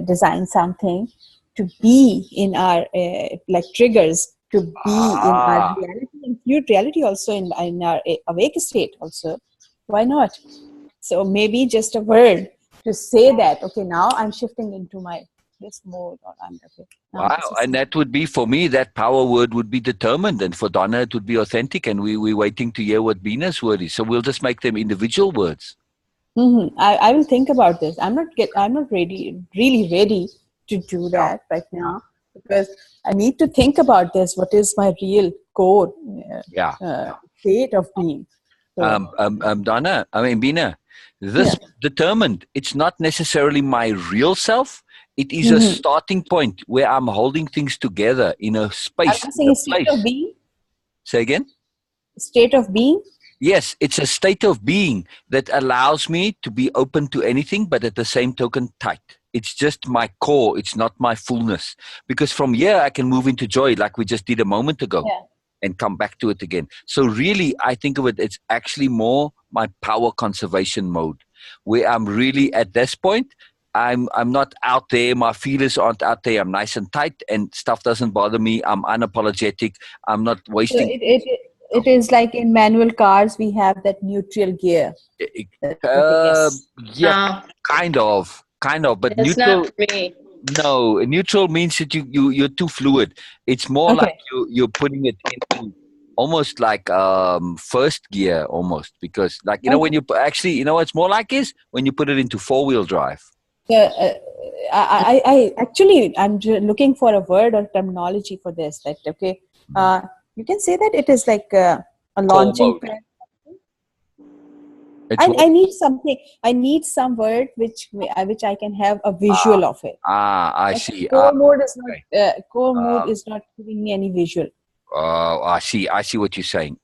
design something to be in our like triggers, to be in our reality, include reality also in our awake state also. Why not? So maybe just a word to say that, okay, now I'm shifting into my this mode, or I'm okay. Now this
Wow.
is
And that would be, for me, that power word would be determined. And for Donna, it would be authentic. And we're waiting to hear what Beena's word is. So we'll just make them individual words.
I will think about this. I'm not really ready to do that right now, because I need to think about this. What is my real core state of being? So,
Donna, Beena, this determined, it's not necessarily my real self. It is a starting point where I'm holding things together in a space,
I'm saying state of being.
Say again?
State of being?
Yes, it's a state of being that allows me to be open to anything, but at the same token, tight. It's just my core. It's not my fullness. Because from here, I can move into joy like we just did a moment ago and come back to it again. So really, I think of it, it's actually more my power conservation mode, where I'm really at this point, I'm not out there. My feelers aren't out there. I'm nice and tight, and stuff doesn't bother me. I'm unapologetic. I'm not wasting.
So it is like in manual cars, we have that neutral gear.
Yeah, kind of, but
it's
neutral.
not for me.
No, neutral means that you're too fluid. It's more like you're putting it into almost like first gear almost, because like when you actually what's more like is when you put it into 4-wheel drive.
I actually I'm looking for a word or terminology for this. That you can say that it is like a launching pad. I need something. I need some word which I can have a visual of it.
I see.
Core mode is not core mode is not giving me any visual.
Oh, I see what you're saying.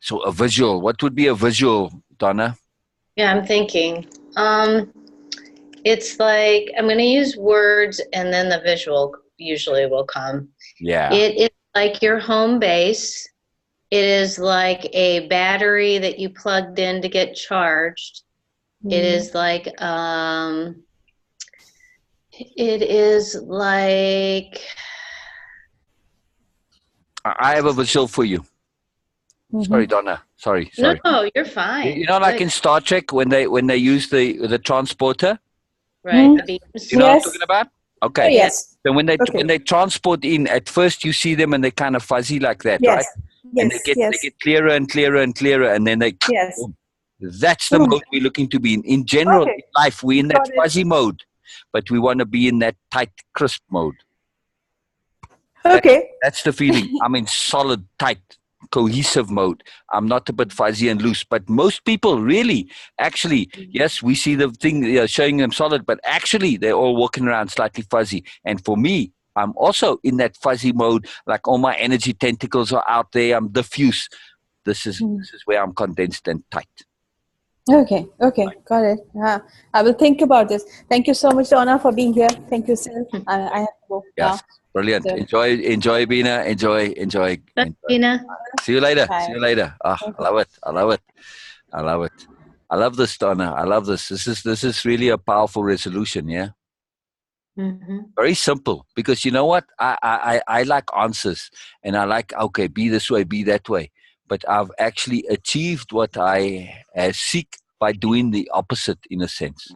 So a visual. What would be a visual, Donna?
Yeah, I'm thinking. It's like I'm going to use words, and then the visual usually will come.
Yeah.
It is like your home base. It is like a battery that you plugged in to get charged. It is like
I have a visual for you. Sorry, Donna. Sorry.
no, you're fine.
You know, like in Star Trek when they use the transporter.
Right, the beams.
You know what I'm talking about? Okay.
Oh, yes.
So when they transport in, at first you see them and they're kind of fuzzy like that,
Yes.
right? And they
Yes.
get clearer and clearer and clearer, and then they.
Yes.
Boom. That's the
Boom.
mode we're looking to be in. In general,
Okay.
in life, we're in that
Got it.
fuzzy mode, but we want to be in that tight, crisp mode.
Okay.
That's the feeling. I'm in solid, tight, cohesive mode. I'm not a bit fuzzy and loose. But most people really, actually, yes, we see the thing showing them solid, but actually they're all walking around slightly fuzzy. And for me, I'm also in that fuzzy mode, like all my energy tentacles are out there. I'm diffuse. This is where I'm condensed and tight.
Okay. Got it. I will think about this. Thank you so much, Donna, for being here. Thank you, Sil. I have to go now.
Yes, brilliant.
So-
Enjoy, Beena. Enjoy.
Bye, Beena.
See you later.
Bye.
See you later. Oh, I love it. I love this, Donna. I love this. This is really a powerful resolution. Yeah. Very simple, because you know what? I like answers, and I like, okay, be this way, be that way. But I've actually achieved what I seek by doing the opposite, in a sense.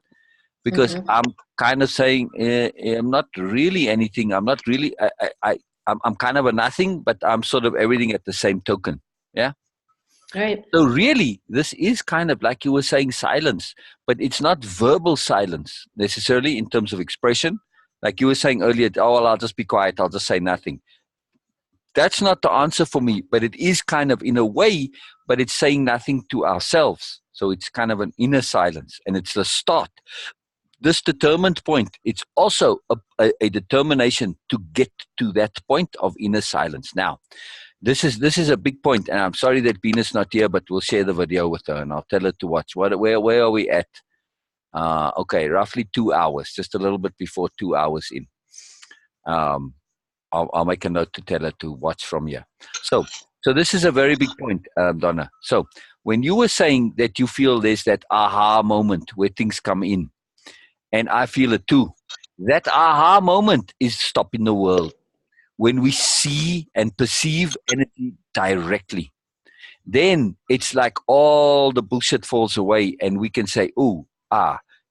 Because I'm kind of saying, I'm not really anything. I'm not really, I'm kind of a nothing, but I'm sort of everything at the same token. Yeah.
Right.
So really, this is kind of like you were saying, silence, but it's not verbal silence necessarily in terms of expression. Like you were saying earlier, oh, well, I'll just be quiet. I'll just say nothing. That's not the answer for me, but it is kind of in a way, but it's saying nothing to ourselves. So it's kind of an inner silence, and it's the start. This determined point, it's also a determination to get to that point of inner silence. Now, this is a big point, and I'm sorry that Beena's not here, but we'll share the video with her, and I'll tell her to watch. Where are we at? Okay, roughly 2 hours, just a little bit before 2 hours in. I'll make a note to tell her to watch from here. So this is a very big point, Donna. So when you were saying that you feel there's that aha moment where things come in, and I feel it too, that aha moment is stopping the world. When we see and perceive energy directly, then it's like all the bullshit falls away, and we can say,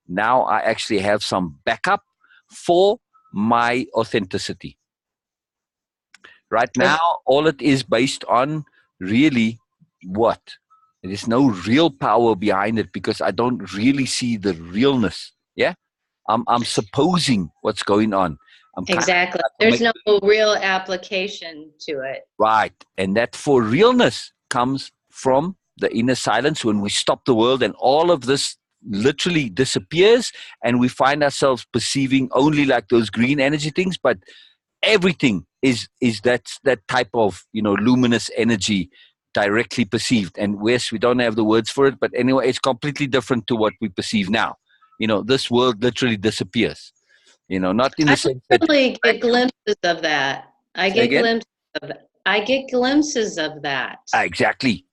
now I actually have some backup for my authenticity. Right now, all it is based on really what? There's no real power behind it, because I don't really see the realness. Yeah, I'm supposing what's going on.
Exactly. There's no real application to it.
Right, and that for realness comes from the inner silence, when we stop the world and all of this literally disappears, and we find ourselves perceiving only like those green energy things, but everything is that type of luminous energy directly perceived. And yes, we don't have the words for it, but anyway, it's completely different to what we perceive now. This world literally disappears. Not in the sense that
I get glimpses of that. I get glimpses of that.
Exactly.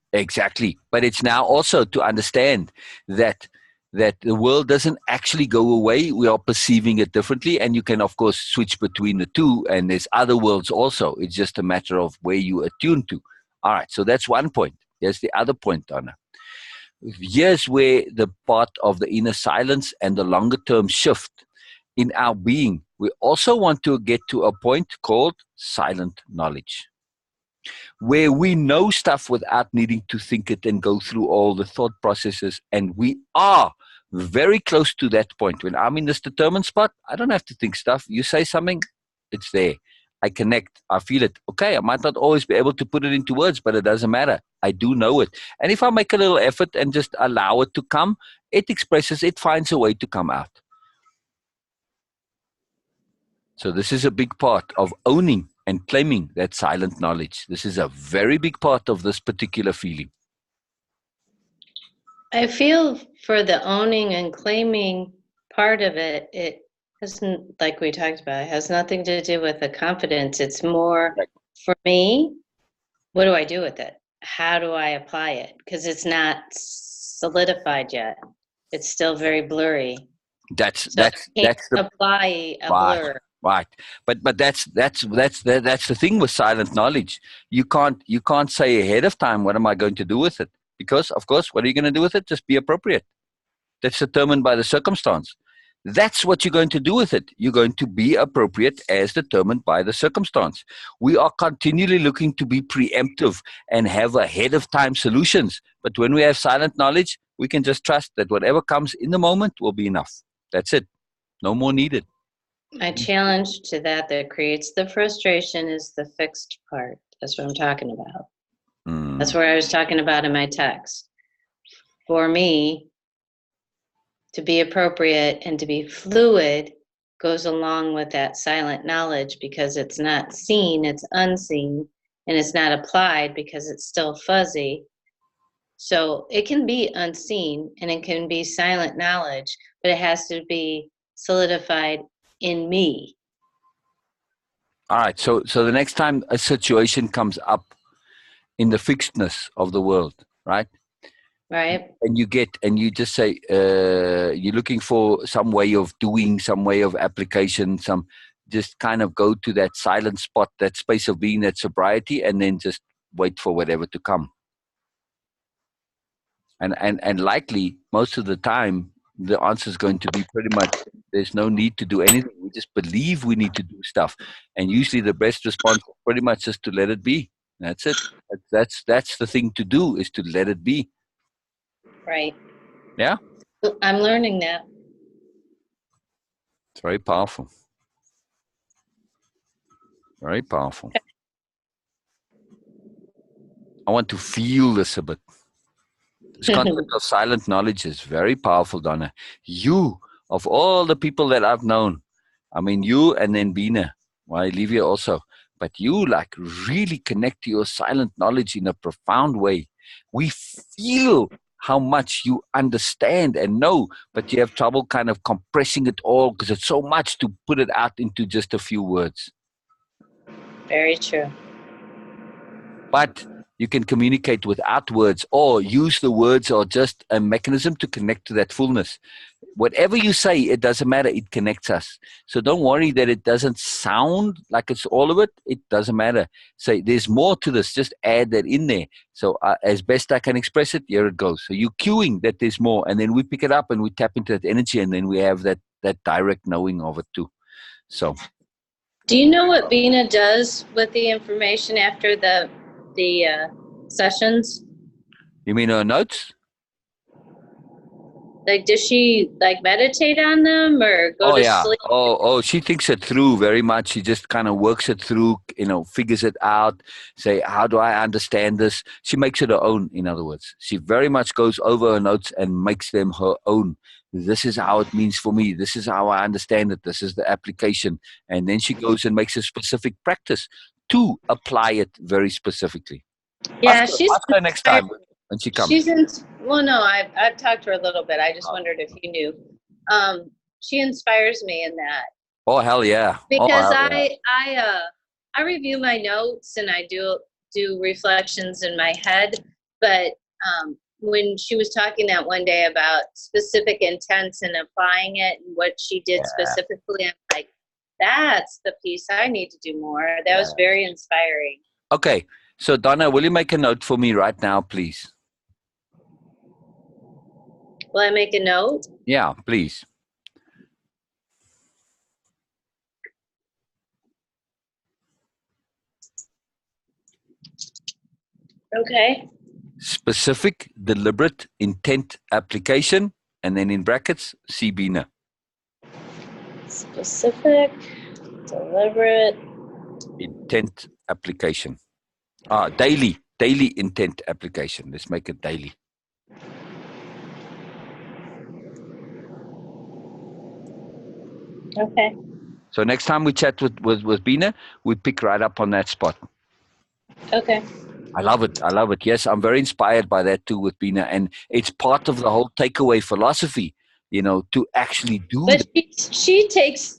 But it's now also to understand that the world doesn't actually go away. We are perceiving it differently, and you can of course switch between the two, and there's other worlds also. It's just a matter of where you attune to. All right, so that's one point. There's the other point, Donna. Here's where the part of the inner silence and the longer term shift in our being. We also want to get to a point called silent knowledge, where we know stuff without needing to think it and go through all the thought processes. And we are very close to that point. When I'm in this determined spot, I don't have to think stuff. You say something, it's there. I connect. I feel it. Okay, I might not always be able to put it into words, but it doesn't matter. I do know it. And if I make a little effort and just allow it to come, it expresses, it finds a way to come out. So this is a big part of owning and claiming that silent knowledge. This is a very big part of this particular feeling.
I feel for the owning and claiming part of it, it hasn't, like we talked about, it has nothing to do with the confidence. It's more for me, what do I do with it? How do I apply it? Because it's not solidified yet. it's still very blurry.
That's
So
that's
I can't
that's the
apply a
right,
blur.
right. But that's the thing with silent knowledge. You can't say ahead of time what am I going to do with it, because of course what are you going to do with it? Just be appropriate. That's determined by the circumstance. That's what you're going to do with it. You're going to be appropriate as determined by the circumstance. We are continually looking to be preemptive and have ahead of time solutions. But when we have silent knowledge, we can just trust that whatever comes in the moment will be enough. That's it. No more needed.
My challenge to that creates the frustration is the fixed part. That's what I'm talking about. That's where I was talking about in my text. For me, to be appropriate and to be fluid goes along with that silent knowledge, because it's not seen, it's unseen, and it's not applied because it's still fuzzy. So it can be unseen and it can be silent knowledge, but it has to be solidified in me.
All right. So the next time a situation comes up in the fixedness of the world, right?
Right?
And you just say you're looking for some way of doing, some way of application, just kind of go to that silent spot, that space of being, that sobriety, and then just wait for whatever to come. And likely most of the time the answer is going to be pretty much there's no need to do anything. We just believe we need to do stuff, and usually the best response is pretty much just to let it be. That's it. That's the thing to do, is to let it be.
Right.
Yeah.
I'm learning that.
It's very powerful. Very powerful. I want to feel this a bit. This concept of silent knowledge is very powerful, Donna. You, of all the people that I've known, I mean, you and then Beena, well, I leave you also, but you like really connect to your silent knowledge in a profound way. We feel how much you understand and know, but you have trouble kind of compressing it all because it's so much to put it out into just a few words.
Very true.
But you can communicate without words, or use the words or just a mechanism to connect to that fullness. Whatever you say, it doesn't matter. It connects us. So don't worry that it doesn't sound like it's all of it. It doesn't matter. Say there's more to this. Just add that in there. So as best I can express it, here it goes. So you're cueing that there's more, and then we pick it up and we tap into that energy, and then we have that direct knowing of it too. So.
Do you know what Beena does with the information after the sessions?
You mean her notes?
Like, does she like meditate on them or go to sleep?
Oh, she thinks it through very much. She just kind of works it through, figures it out. Say, how do I understand this? She makes it her own, in other words. She very much goes over her notes and makes them her own. This is how it means for me. This is how I understand it. This is the application. And then she goes and makes a specific practice to apply it very specifically.
Yeah,
ask her next time when she comes.
No, I've talked to her a little bit. I just wondered if you knew. She inspires me in that.
Oh hell yeah!
Because I review my notes and I do reflections in my head, but when she was talking that one day about specific intents and applying it and what she did specifically, I'm like, that's the piece I need to do more. That was very inspiring.
Okay. So, Donna, will you make a note for me right now, please?
Will I make a note?
Yeah, please.
Okay.
Specific, deliberate, intent, application, and then in brackets, see Beena.
Specific, deliberate,
intent, application. Daily intent application. Let's make it daily.
Okay.
So next time we chat with Beena, we pick right up on that spot.
Okay.
I love it. Yes, I'm very inspired by that too with Beena, and it's part of the whole takeaway philosophy, to actually do
but she takes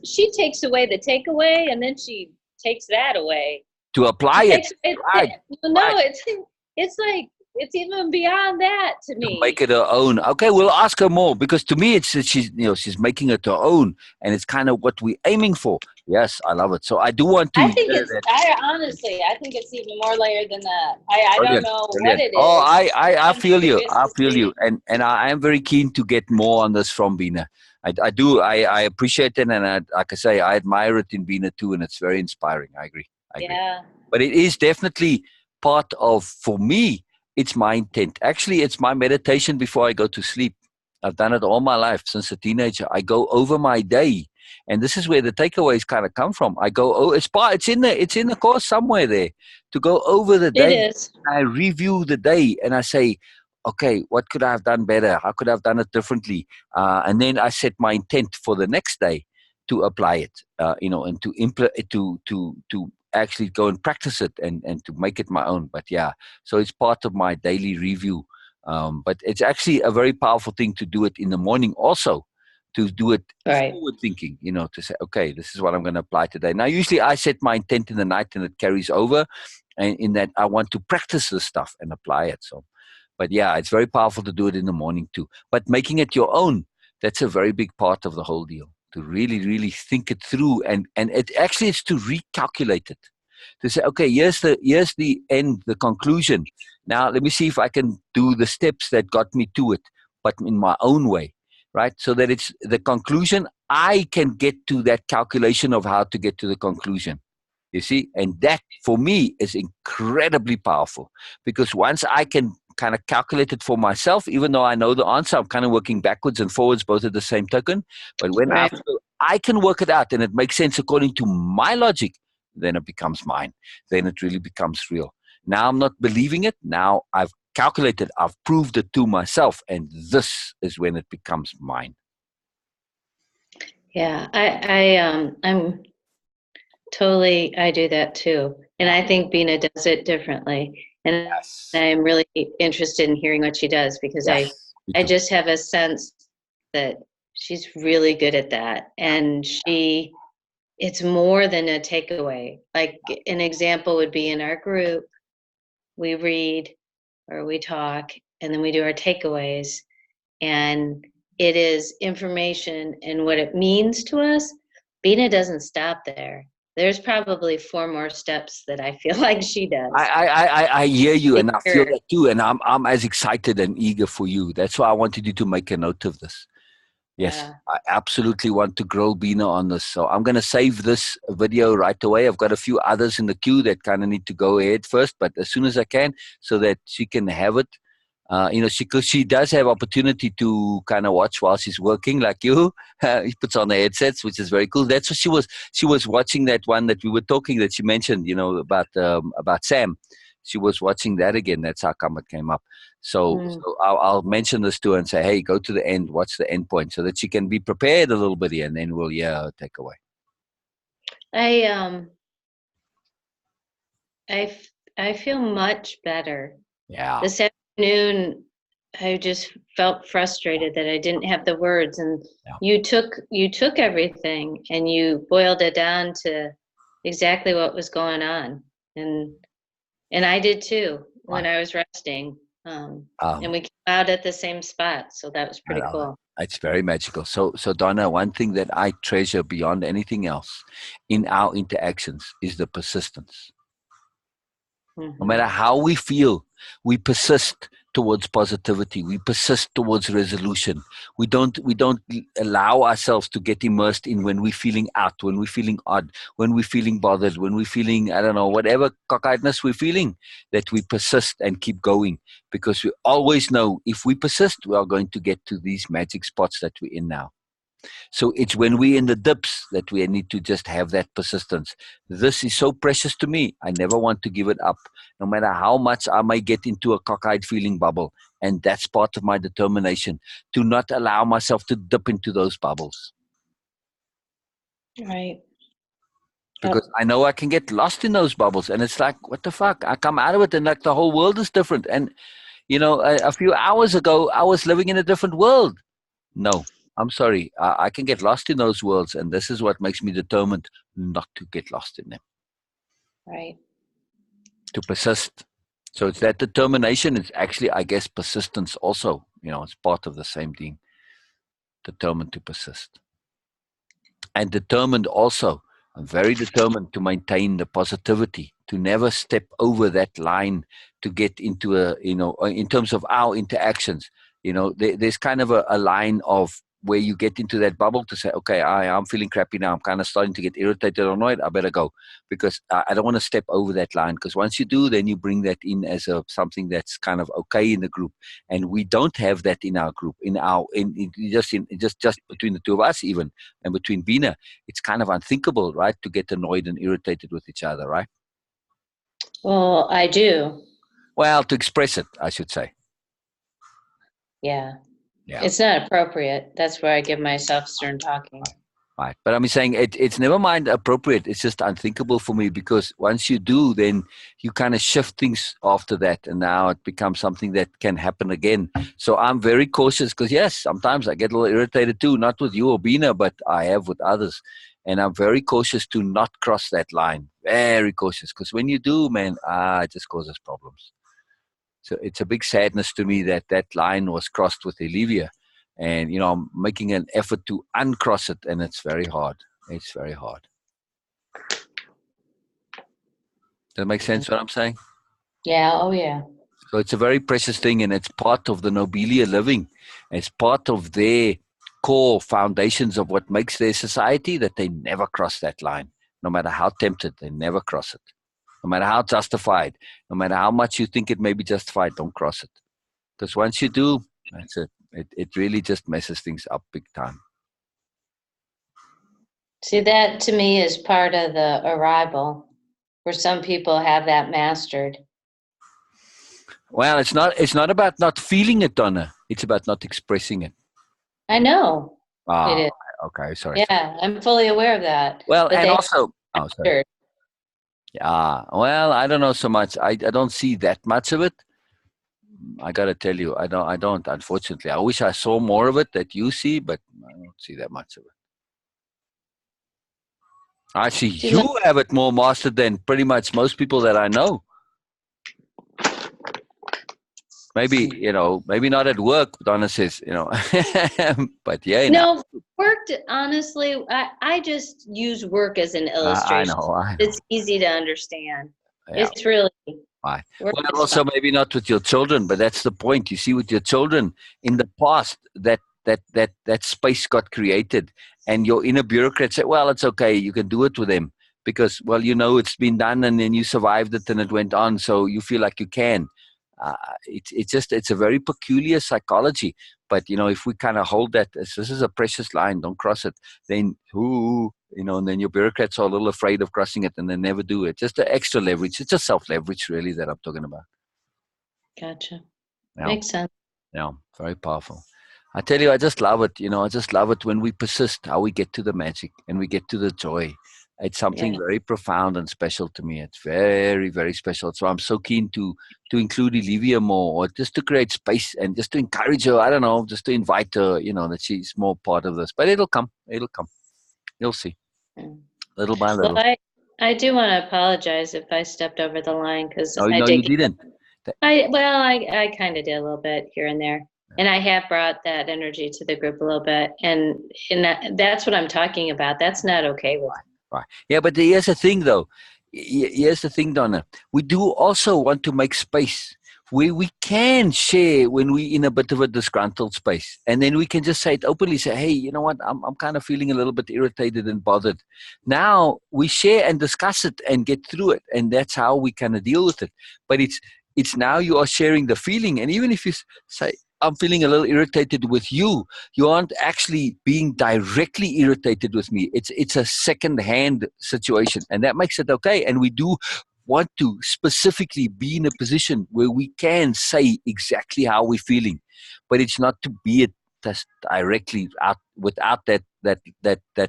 away the takeaway, and then she takes that away
to apply it.
right. No, it's like It's even beyond that to
To
me.
make it her own. Okay, we'll ask her more, because to me it's she's making it her own, and it's kind of what we're aiming for. Yes, I love it. So I do want to
I think
hear
it's.
that.
I think it's even more layered than that. I don't
Brilliant,
know what
brilliant.
it
Oh,
is.
I
I'm
feel you.
curious
I
to
feel
see.
you, and I am very keen to get more on this from Beena. I do. I appreciate it, and like I say, I admire it in Beena too, and it's very inspiring. I agree. I agree.
Yeah.
But it is definitely part of, for me, it's my intent. Actually, it's my meditation before I go to sleep. I've done it all my life since a teenager. I go over my day, and this is where the takeaways kind of come from. I go, oh, it's in the course somewhere there, to go over the
It
day.
is.
I review the day, and I say, okay, what could I have done better? How could I have done it differently? And then I set my intent for the next day to apply it, and to actually go and practice it, and to make it my own. But yeah, so it's part of my daily review. But it's actually a very powerful thing to do it in the morning also, to do it
Right.
forward thinking, to say, okay, this is what I'm going to apply today. Now, usually I set my intent in the night and it carries over, and in that I want to practice this stuff and apply it. So, but yeah, it's very powerful to do it in the morning too. But making it your own, that's a very big part of the whole deal. To really, really think it through, and it actually is to recalculate it. To say, okay, here's the end, the conclusion. Now let me see if I can do the steps that got me to it, but in my own way, right? So that it's the conclusion. I can get to that calculation of how to get to the conclusion. You see, and that for me is incredibly powerful, because once I can kind of calculate it for myself, even though I know the answer, I'm kind of working backwards and forwards, both at the same token. But when
Right.
I can work it out and it makes sense according to my logic, then it becomes mine. Then it really becomes real. Now I'm not believing it. Now I've calculated, I've proved it to myself, and this is when it becomes mine.
Yeah. I'm totally. I do that too, and I think Beena does it differently. And
Yes.
I'm really interested in hearing what she does, because
Yes.
I just have a sense that she's really good at that, and it's more than a takeaway. Like an example would be in our group, we read or we talk, and then we do our takeaways, and it is information and what it means to us. Beena doesn't stop there. There's probably 4 more steps that I feel like she does.
I hear you, and I feel
Sure.
that too, and I'm as excited and eager for you. That's why I wanted you to make a note of this. Yes,
Yeah.
I absolutely want to grill Beena on this. So I'm going to save this video right away. I've got a few others in the queue that kind of need to go ahead first, but as soon as I can, so that she can have it. She does have opportunity to kind of watch while she's working, like you. He puts on the headsets, which is very cool. That's what she was watching, that one that we were talking, that she mentioned, about Sam. She was watching that again. That's how come it came up. So I'll mention this to her and say, hey, go to the end. What's the end point? So that she can be prepared a little bit here, and then we'll take away.
I feel much better.
Yeah.
This afternoon, I just felt frustrated that I didn't have the words, and you took everything and you boiled it down to exactly what was going on, and I did too when I was resting, and we came out at the same spot, so that was pretty cool.
It's very magical. So Donna, one thing that I treasure beyond anything else in our interactions is the persistence. No matter how we feel, we persist towards positivity. We persist towards resolution. We don't allow ourselves to get immersed in when we're feeling out, when we're feeling odd, when we're feeling bothered, when we're feeling, I don't know, whatever cockeyedness we're feeling, that we persist and keep going, because we always know if we persist, we are going to get to these magic spots that we're in now. So it's when we're in the dips that we need to just have that persistence. This is so precious to me. I never want to give it up, no matter how much I may get into a cockeyed feeling bubble. And that's part of my determination, to not allow myself to dip into those bubbles.
Right.
Because I know I can get lost in those bubbles. And it's like, what the fuck? I come out of it and like the whole world is different. And, a few hours ago, I was living in a different world. No. I'm sorry. I can get lost in those worlds, and this is what makes me determined not to get lost in them.
Right.
To persist, So it's that determination. It's actually, I guess, persistence also. It's part of the same thing. Determined to persist. And determined also. I'm very determined to maintain the positivity, to never step over that line, to get into in terms of our interactions, there's kind of a line of where you get into that bubble to say, okay, I'm feeling crappy now. I'm kind of starting to get irritated or annoyed. I better go, because I don't want to step over that line. Because once you do, then you bring that in as something that's kind of okay in the group. And we don't have that in our group, just between the two of us even, and between Beena. It's kind of unthinkable, right, to get annoyed and irritated with each other, right?
Well, I do.
Well, to express it, I should say.
Yeah.
Yeah.
It's not appropriate. That's where I give myself stern talking.
Right. But I'm saying it's never mind appropriate. It's just unthinkable for me, because once you do, then you kind of shift things after that. And now it becomes something that can happen again. So I'm very cautious, because, yes, sometimes I get a little irritated too, not with you or Beena, but I have with others. And I'm very cautious to not cross that line. Very cautious. Because when you do, man, it just causes problems. So it's a big sadness to me that that line was crossed with Olivia. And, I'm making an effort to uncross it, and it's very hard. It's very hard. Does that make sense what I'm saying?
Yeah, oh yeah.
So it's a very precious thing, and it's part of the Nobelia living. It's part of their core foundations of what makes their society, that they never cross that line. No matter how tempted, they never cross it. No matter how justified, no matter how much you think it may be justified, don't cross it. Because once you do, that's it. It really just messes things up big time.
See, that to me is part of the arrival, where some people have that mastered.
Well, it's not about not feeling it, Donna. It's about not expressing it.
I know it is.
Okay, sorry.
Yeah, I'm fully aware of that.
Well,
But
and
they
also, sorry. Yeah, well, I don't know so much. I don't see that much of it. I gotta tell you, I don't. Unfortunately, I wish I saw more of it that you see, but I don't see that much of it. I see you have it more mastered than pretty much most people that I know. Maybe, maybe not at work, Donna says, but yeah.
No, worked, honestly, I just use work as an illustration.
I know.
It's easy to understand.
Yeah.
It's really.
Right. Well, also maybe not with your children, but that's the point. You see, with your children in the past, that space got created, and your inner bureaucrat said, well, it's okay, you can do it with them, because, well, it's been done, and then you survived it, and it went on, so you feel like you can. It's a very peculiar psychology. But, if we kind of hold that, this is a precious line, don't cross it, then and then your bureaucrats are a little afraid of crossing it, and they never do it. Just the extra leverage. It's just self-leverage, really, that I'm talking about.
Gotcha.
Yeah.
Makes sense.
Yeah, very powerful. I tell you, I just love it. I just love it when we persist, how we get to the magic and we get to the joy. It's something very profound and special to me. It's very, very special. So I'm so keen to include Olivia more, or just to create space and just to encourage her. I don't know, just to invite her, that she's more part of this. But it'll come. It'll come. You'll see. Little by little.
Well, I do want to apologize if I stepped over the line, because
no, you didn't.
I kind of did a little bit here and there. And I have brought that energy to the group a little bit. And that's what I'm talking about. That's not okay with me.
Right. Yeah, but here's the thing, though. Here's the thing, Donna. We do also want to make space where we can share when we're in a bit of a disgruntled space. And then we can just say it openly, say, hey, you know what? I'm kind of feeling a little bit irritated and bothered. Now we share and discuss it and get through it. And that's how we kind of deal with it. But it's now you are sharing the feeling. And even if you say, I'm feeling a little irritated with you, you aren't actually being directly irritated with me. It's a second-hand situation, and that makes it okay. And we do want to specifically be in a position where we can say exactly how we're feeling, but it's not to be it just directly out without that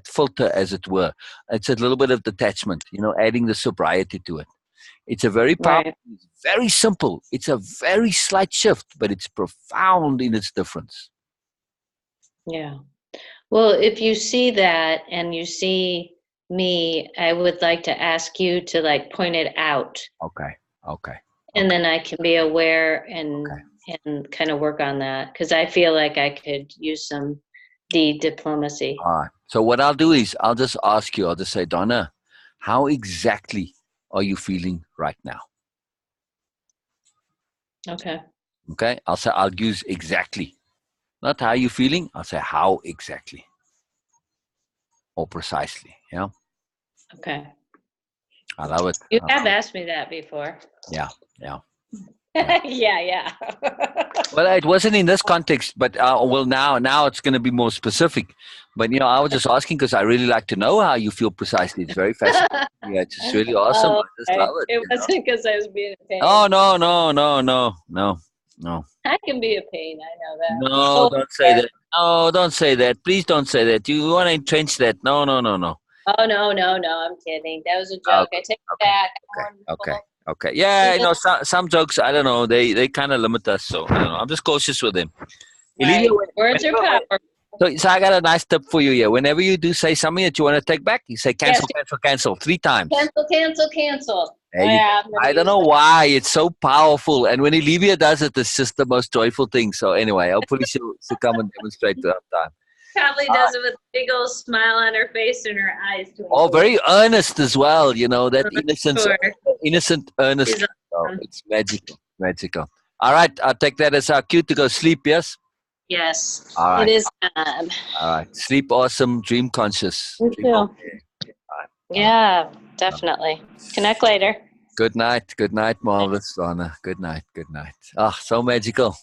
filter, as it were. It's a little bit of detachment, adding the sobriety to it. It's a very powerful, very simple. It's a very slight shift, but it's profound in its difference.
Yeah. Well, if you see that and you see me, I would like to ask you to point it out.
Okay.
And then I can be aware and kind of work on that, because I feel like I could use some diplomacy.
All right. So what I'll do is I'll just ask you, I'll just say, Donna, how exactly are you feeling right now?
Okay.
Okay. I'll use exactly. Not how you feeling. I'll say how exactly. Or precisely. Yeah.
Okay.
I love it.
You have asked me that before.
Yeah. Yeah.
Yeah.
Well, it wasn't in this context, but well, now it's going to be more specific. But I was just asking because I really like to know how you feel precisely. It's very fascinating. Yeah, it's just really awesome.
Oh,
I just love it.
it wasn't because I was being a pain.
Oh no.
I can be a pain. I know that.
No, don't say that. No, don't say that. Please don't say that. You want to entrench that. No.
Oh no. I'm kidding. That was a joke. I take it back.
Okay. Yeah, some jokes, I don't know. They kind of limit us. So I don't know. I'm just cautious with them.
Right. Words are power.
So I got a nice tip for you here. Whenever you do say something that you want to take back, you say cancel 3 times.
Cancel.
I don't know why. It's so powerful. And when Olivia does it, it's just the most joyful thing. So anyway, hopefully she'll come and demonstrate to that time.
Probably does it with a big old smile on her face and her eyes.
Oh, very earnest as well. That innocence, innocent earnest.
Awesome.
Oh, it's magical. All right, I'll take that as our cue to go sleep, yes?
Yes,
all right.
It is time.
All right, sleep awesome, dream conscious.
You too.
Yeah, definitely. Connect later.
Good night, marvelous Donna. Good night. Ah, so magical.